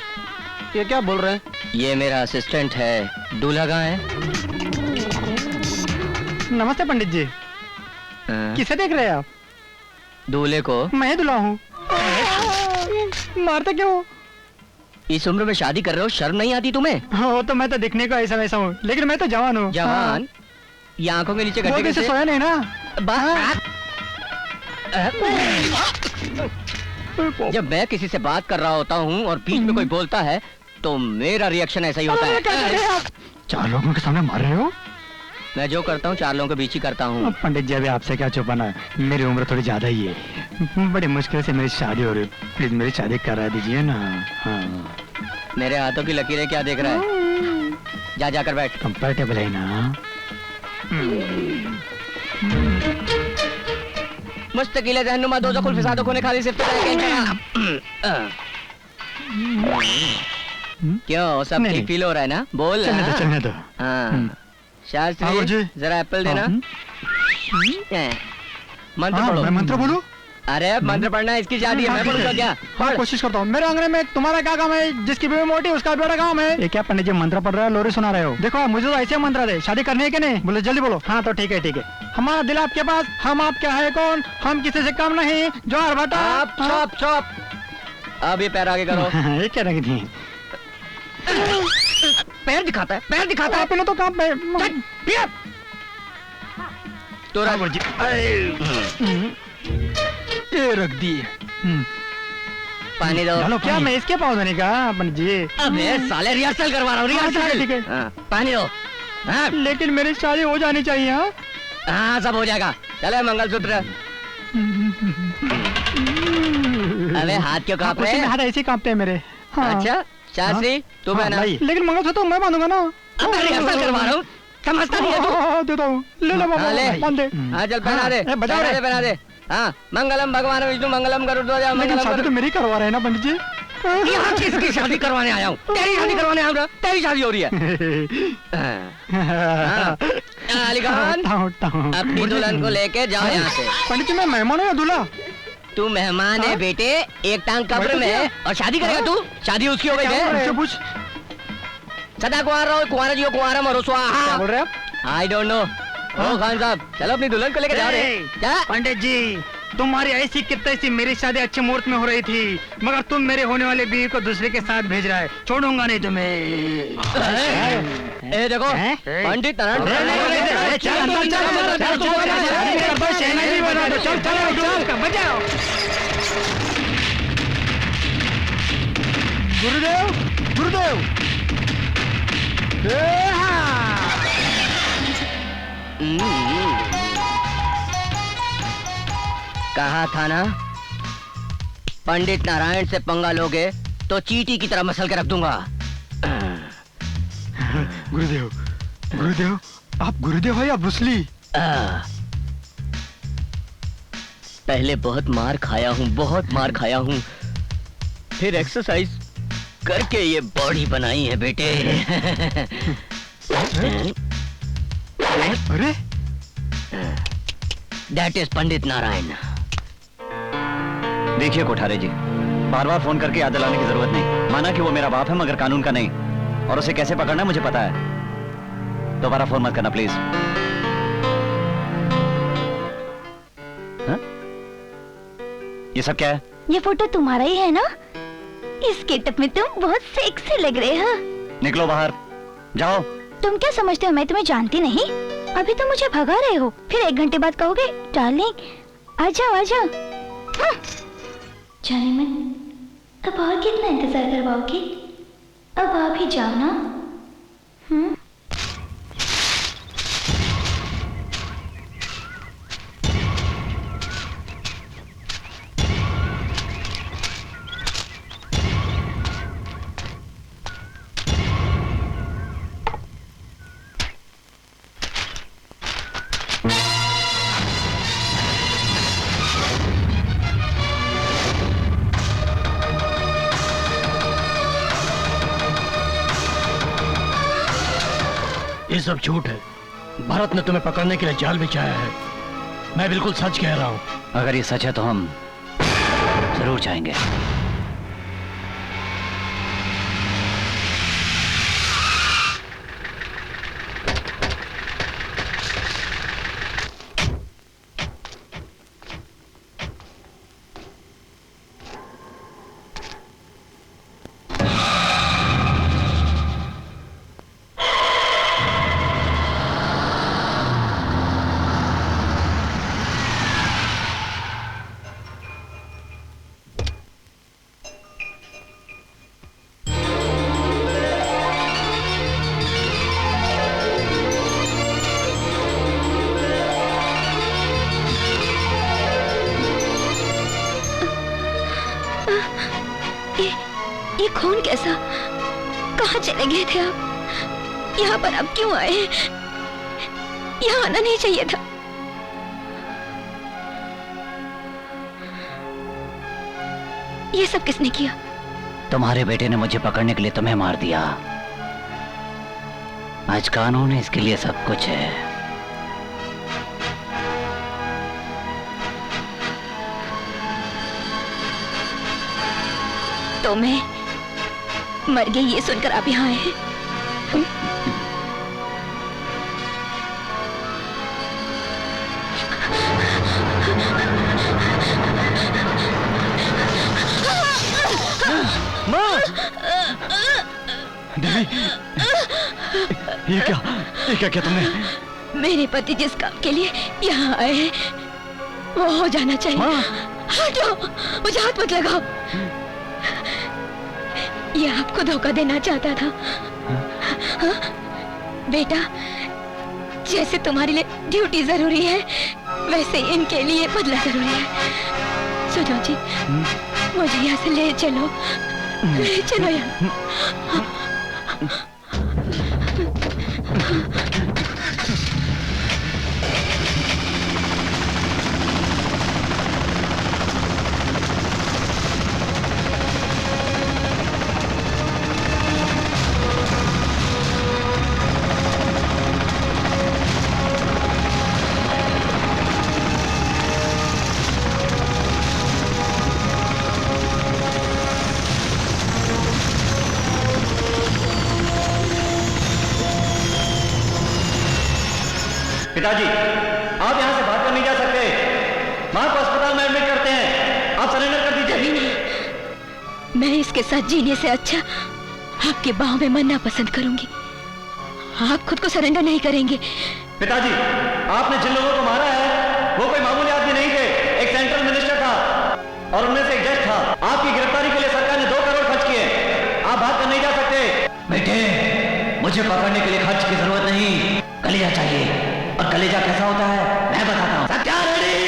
ये क्या बोल रहे हैं? ये मेरा असिस्टेंट है। दूल्हा कहाँ है? नमस्ते पंडित जी। किसे देख रहे हैं आप? दूल्हे को। मैं दूल्हा हूँ। मारते क्यों? इस उम्र में शादी कर रहे हो, शर्म नहीं आती तुम्हें? हो तो मैं तो दिखने का ऐसा वैसा हूँ, लेकिन मैं तो जवान हूँ। जवान? ये आंखों के नीचे गड्ढे कैसे? सोया नहीं ना? जब मैं किसी से बात कर रहा होता हूँ और बीच में कोई बोलता है तो मेरा रिएक्शन ऐसा ही होता है। 4 लोगों के सामने मार रहे हो? मैं जो करता हूँ 4 लोगों के बीच ही करता हूँ। पंडित जी, अभी आपसे क्या छुपाना है, मेरी उम्र थोड़ी ज्यादा ही है। बड़ी मुश्किल से मेरी शादी हो रही है, प्लीज मेरी शादी करा दीजिए ना। हाँ। मेरे हाथों की लकीरें क्या देख रहा है? जा जाकर बैठ। कंफर्टेबल है ना? मुस्तकिल रहनुमा दो कुल फिसादों को ने खाली सिर्फ क्यों, सब ठीक फील हो रहा है ना? बोल। चलने दो। हाँ शास्त्री, जरा एप्पल देना। मंत्र पढ़ो। मैं मंत्र बोलूं? अरे मंत्र पढ़ना है, इसकी शादी है, मैं बोलूंगा क्या? हाँ, कोशिश करता हूँ। मेरे आंगने में तुम्हारा क्या काम है? जिसकी बीवी मोटी उसका बड़ा काम है। ये क्या पंडित जी मंत्र पढ़ रहे हो, लोरी सुना रहे हो? देखो मुझे तो ऐसे मंत्र दे, शादी करनी है कि नहीं? बोलो जल्दी बोलो। हाँ तो ठीक है ठीक है। हमारा दिल आपके पास, हम आपके है कौन, हम किसी से कम नहीं। जोर भटा। चुप। अब ये पैर आगे करो। ये क्या रंग थी? पैर दिखाता है, पैर दिखाता है। आपने तो काम पे तो ये रख दी। पानी दो। चलो क्या मैं इसके पाँव देने का पंडित जी? अबे साले रिहर्सल करवा रहा हूँ, रिहर्सल। ठीक है। पानी दो। लेकिन मेरी शादी हो जानी चाहिए। हाँ सब हो जाएगा। चले मंगलसूत्र। अबे हाथ क्यों कांप रहे हैं? हाथ ऐसे कांपते हैं मेरे। अच्छा शास्त्री तू पहना। लेकिन मंगलसूत्र मैं बांधूंगा ना। अब रिहर्सल करवा रहा हूँ, समझता नहीं है तू? देता हूँ, ले लो बाबा, बांध दे। हाँ चल पहना दे, पहना दे। हाँ मंगलम भगवान विष्णु मंगलम गरुड़ध्वज मंगलम। शादी तो मेरी करवा रहे हैं ना पंडित जी? यहाँ किसकी शादी करवाने आया हूँ? तेरी शादी करवाने आया हूँ। तेरी शादी हो रही है। अली खान अपनी दुल्हन को लेके जाओ यहाँ से। पंडित जी मैं मेहमान हूँ या दूल्हा? तू मेहमान है बेटे, एक टांग कब्र में है और शादी करेगा तू? शादी उसकी हो गई है। सदा कुंवारा रहो, कुंवारा जियो कुंवारा मरो स्वाहा। क्या बोल रहे हैं आप? I don't know. ओ खान साहब चलो अपनी दुल्हन को लेकर जा रहे हैं। क्या पंडित जी, तुम्हारी ऐसी कितनी मेरी शादी अच्छे मुहूर्त में हो रही थी, मगर तुम मेरे होने वाले बीवी को दूसरे के साथ भेज रहा है। छोड़ूंगा नहीं तुम्हें। ए देखो पंडित गुरुदेव गुरुदेव कहा था ना, पंडित नारायण से पंगा लोगे तो चींटी की तरह मसल के रख दूंगा। गुरुदेव, गुरुदेव, आप गुरुदेव हो या ब्रूसली? पहले बहुत मार खाया हूँ, बहुत मार खाया हूँ, फिर एक्सरसाइज करके ये बॉडी बनाई है बेटे। अरे दैट इज पंडित नारायण। देखिए कोठारे जी, बार बार फोन करके याद दिलाने की जरूरत नहीं। माना कि वो मेरा बाप है मगर कानून का नहीं, और उसे कैसे पकड़ना है मुझे पता है। दोबारा फोन मत करना प्लीज। हाँ? ये सब क्या है? ये फोटो तुम्हारा ही है ना? इस गेटअप में तुम बहुत सेक्सी लग रहे हो। निकलो बाहर, जाओ। तुम क्या समझते हो मैं तुम्हें जानती नहीं? अभी तो मुझे भगा रहे हो, फिर 1 घंटे बाद कहोगे डार्लिंग आ जाओ आ जाओ। जाने मन, अब और कितना इंतजार करवाओगे? अब आप ही जाओ ना। ये सब झूठ है। भारत ने तुम्हें पकड़ने के लिए जाल बिछाया है। मैं बिल्कुल सच कह रहा हूँ। अगर ये सच है तो हम जरूर जाएंगे। ये खून कैसा? कहाँ चले गए थे आप? यहाँ पर आप क्यों आए? यहाँ आना नहीं चाहिए था। ये सब किसने किया? तुम्हारे बेटे ने मुझे पकड़ने के लिए तुम्हें मार दिया। आज कानून है, इसके लिए सब कुछ है। तो मैं मर गई ये सुनकर आप यहाँ आए हैं? माँ! देवी, ये क्या किया तुमने? मेरे पति जिस काम के लिए यहाँ आए हैं वो हो जाना चाहिए। हटो, मुझे हाथ मत लगाओ। ये आपको धोखा देना चाहता था। हाँ? बेटा, जैसे तुम्हारे लिए ड्यूटी जरूरी है वैसे इनके लिए बदला जरूरी है। सुनो जी, मुझे यहाँ से ले चलो, ले चलो यहाँ। पिताजी, आप यहाँ से भाग कर नहीं जा सकते। माँ को अस्पताल में एडमिट करते हैं। आप सरेंडर कर दीजिए। मैं इसके साथ जीने से अच्छा आपके बाहों में मरना पसंद करूंगी। आप खुद को सरेंडर नहीं करेंगे। पिताजी, आपने जिन लोगों को मारा है वो कोई मामूली आदमी नहीं थे। एक सेंट्रल मिनिस्टर था और उनमें से एक जज था। आपकी गिरफ्तारी के लिए सरकार ने 2 करोड़ खर्च किए। आप भाग कर नहीं जा सकते। बेटे, मुझे पकड़ने के लिए खर्च की जरूरत नहीं, कलेजा चाहिए। और कलेजा कैसा होता है मैं बताता हूँ। सत्या रेडी।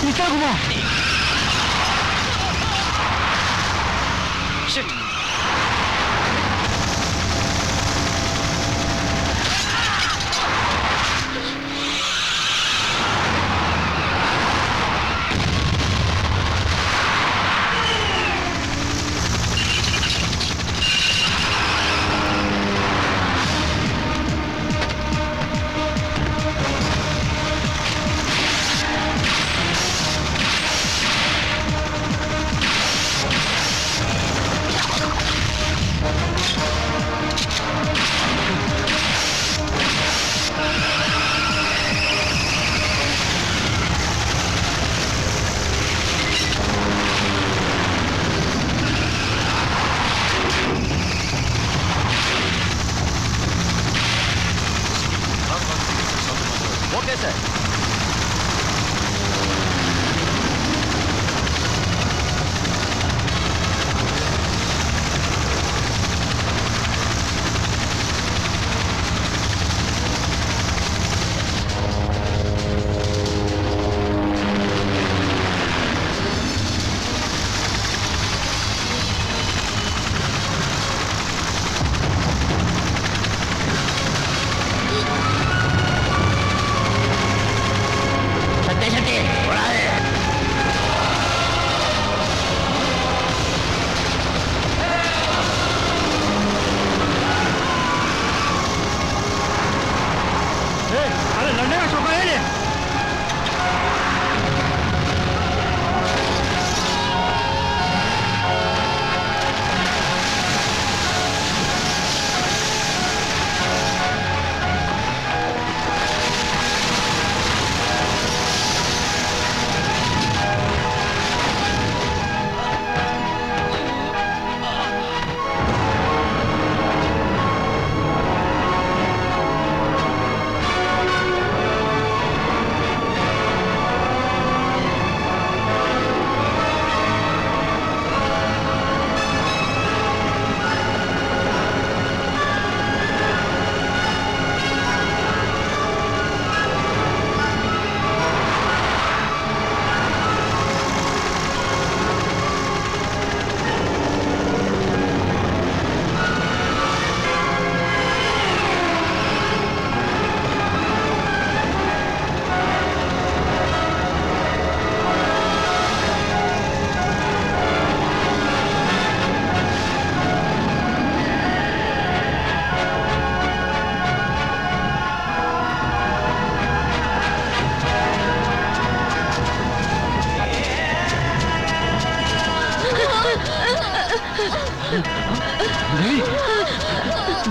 पीछे घुमा।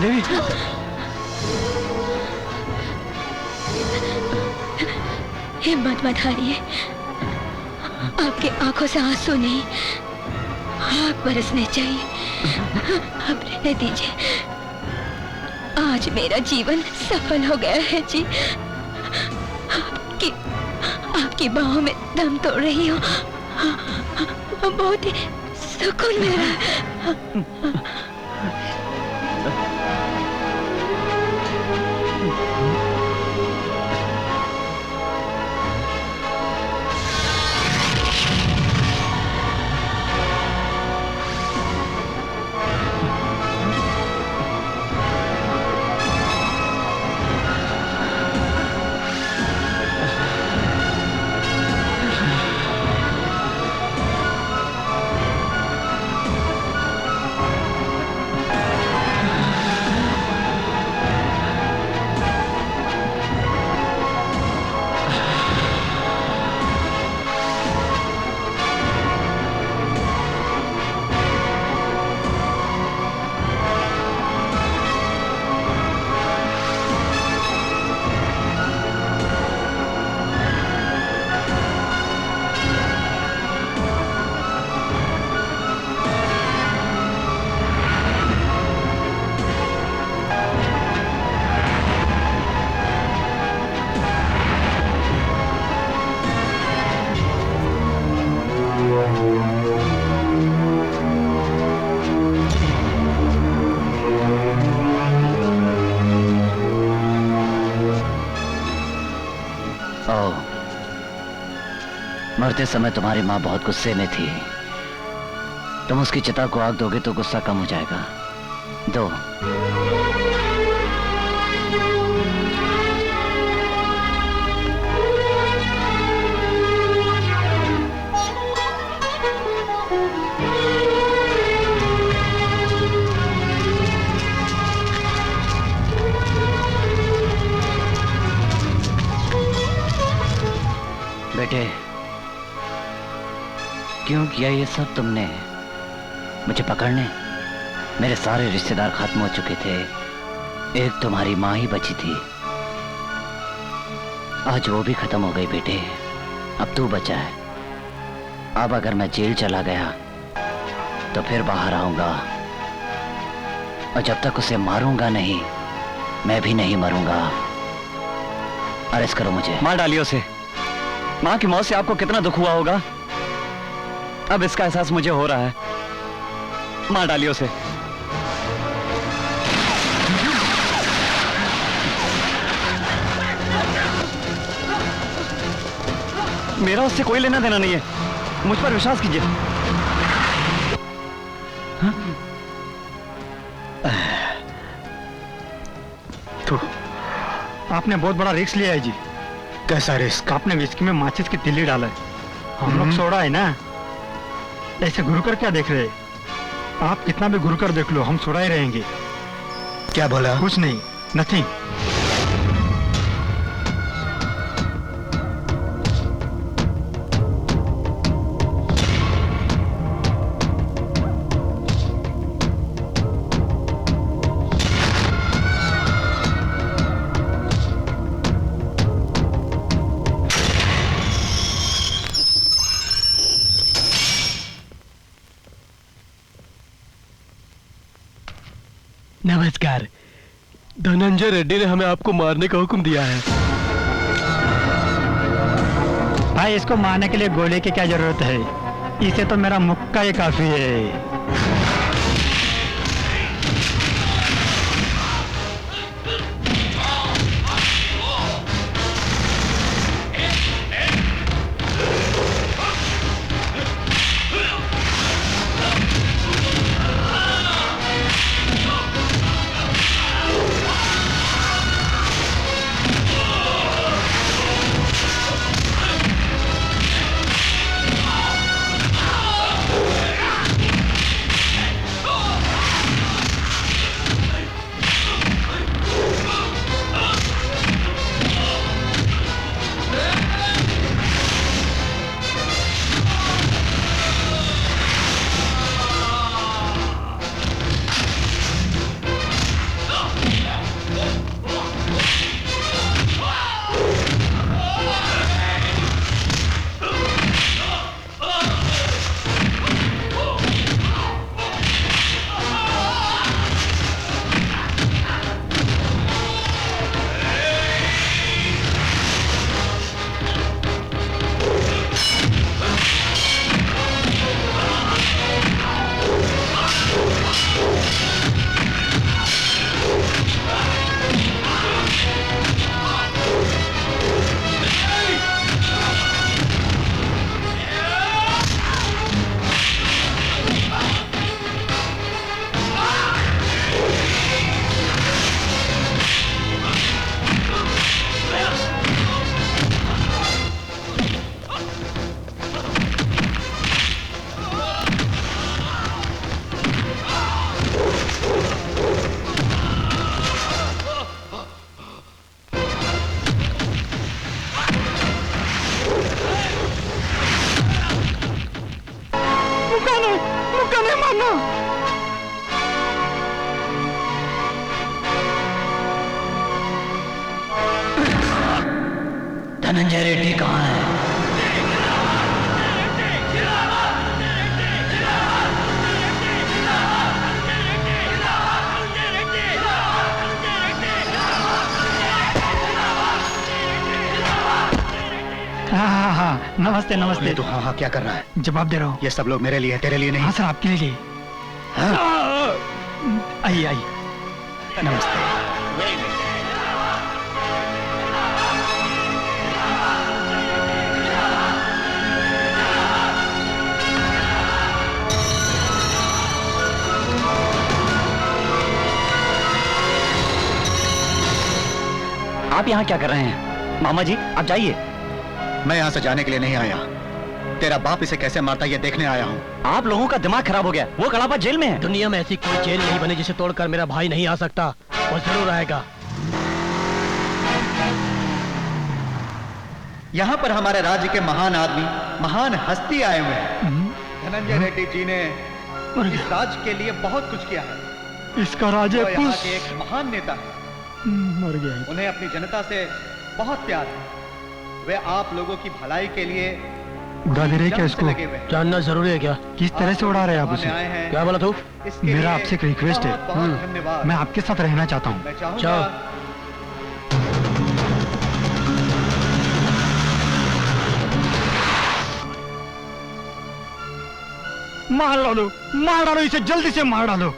देवी हिम्मत मत हारिए। आपके आंखों से आंसू नहीं, आग बरसने चाहिए। अब रहने दीजिए। आज मेरा जीवन सफल हो गया है जी। आपकी बाहों में दम तोड़ रही हूँ। बहुत ही सुकून मिल रहा है। मरते समय तुम्हारी माँ बहुत गुस्से में थी। तुम उसकी चिता को आग दोगे तो गुस्सा कम हो जाएगा। दो। बेटे, क्यों किया ये सब तुमने? मुझे पकड़ने? मेरे सारे रिश्तेदार खत्म हो चुके थे, एक तुम्हारी माँ ही बची थी। आज वो भी खत्म हो गई बेटे, अब तू बचा है। अब अगर मैं जेल चला गया तो फिर बाहर आऊंगा, और जब तक उसे मारूंगा नहीं, मैं भी नहीं मरूंगा। अरेस्ट करो मुझे। मार डालिए उसे। माँ की मौत से आपको कितना दुख हुआ होगा, अब इसका एहसास मुझे हो रहा है। मार डालिए उसे। मेरा उससे कोई लेना देना नहीं है, मुझ पर विश्वास कीजिए। तो आपने बहुत बड़ा रिस्क लिया है जी। कैसा रिस्क? आपने विस्की में माचिस की तिल्ली डाला है। हम लोग सोड़ा है ना, ऐसे घुर कर क्या देख रहे हैं? आप कितना भी घुर कर देख लो, हम सोड़ा ही रहेंगे। क्या बोला? कुछ नहीं, नथिंग। नमस्कार। धनंजय रेड्डी ने हमें आपको मारने का हुक्म दिया है। भाई, इसको मारने के लिए गोले की क्या जरूरत है? इसे तो मेरा मुक्का ही काफी है। धनंजय रेड्डी कहाँ है? हाँ, नमस्ते नमस्ते। तो हाँ क्या कर रहा है? जवाब दे रहा हूँ। ये सब लोग मेरे लिए है, तेरे लिए नहीं। हाँ सर, आपके लिए। हाँ? आइए आइए। नमस्ते। आप यहाँ क्या कर रहे हैं? मामा जी, आप जाइए। मैं यहाँ से जाने के लिए नहीं आया। तेरा बाप इसे कैसे मारता ये देखने आया हूँ। आप लोगों का दिमाग खराब हो गया। वो कड़ापा जेल में है। दुनिया में ऐसी कोई जेल नहीं बनी जिसे तोड़कर मेरा भाई नहीं आ सकता। और जरूर आएगा। यहाँ पर हमारे राज्य के महान आदमी, महान हस्ती आए हुए हैं। धनंजय रेड्डी जी ने इस राज्य के लिए बहुत कुछ किया है। इसका राजा वो यहाँ के एक महान नेता है। मर गया। उन्हें अपनी जनता से बहुत प्यार है। वे आप लोगों की भलाई के लिए उड़ा दे रहे क्या इसको? जानना जरूरी है क्या? किस तरह से उड़ा रहे हैं आप उसे? क्या बोला तू? मेरा आपसे एक रिक्वेस्ट है। मैं आपके साथ रहना चाहता हूँ। जाओ। मार डालो, मार डालो इसे, जल्दी से मार डालो।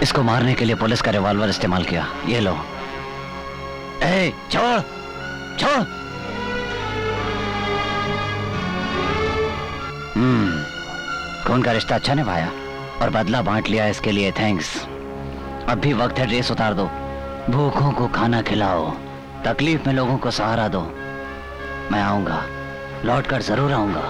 इसको मारने के लिए पुलिस का रिवॉल्वर इस्तेमाल किया। ये लो। ए, छोड़, छोड़। खून का रिश्ता अच्छा निभाया और बदला बांट लिया, इसके लिए थैंक्स। अब भी वक्त है ड्रेस उतार दो, भूखों को खाना खिलाओ, तकलीफ में लोगों को सहारा दो। मैं आऊंगा, लौट कर जरूर आऊंगा।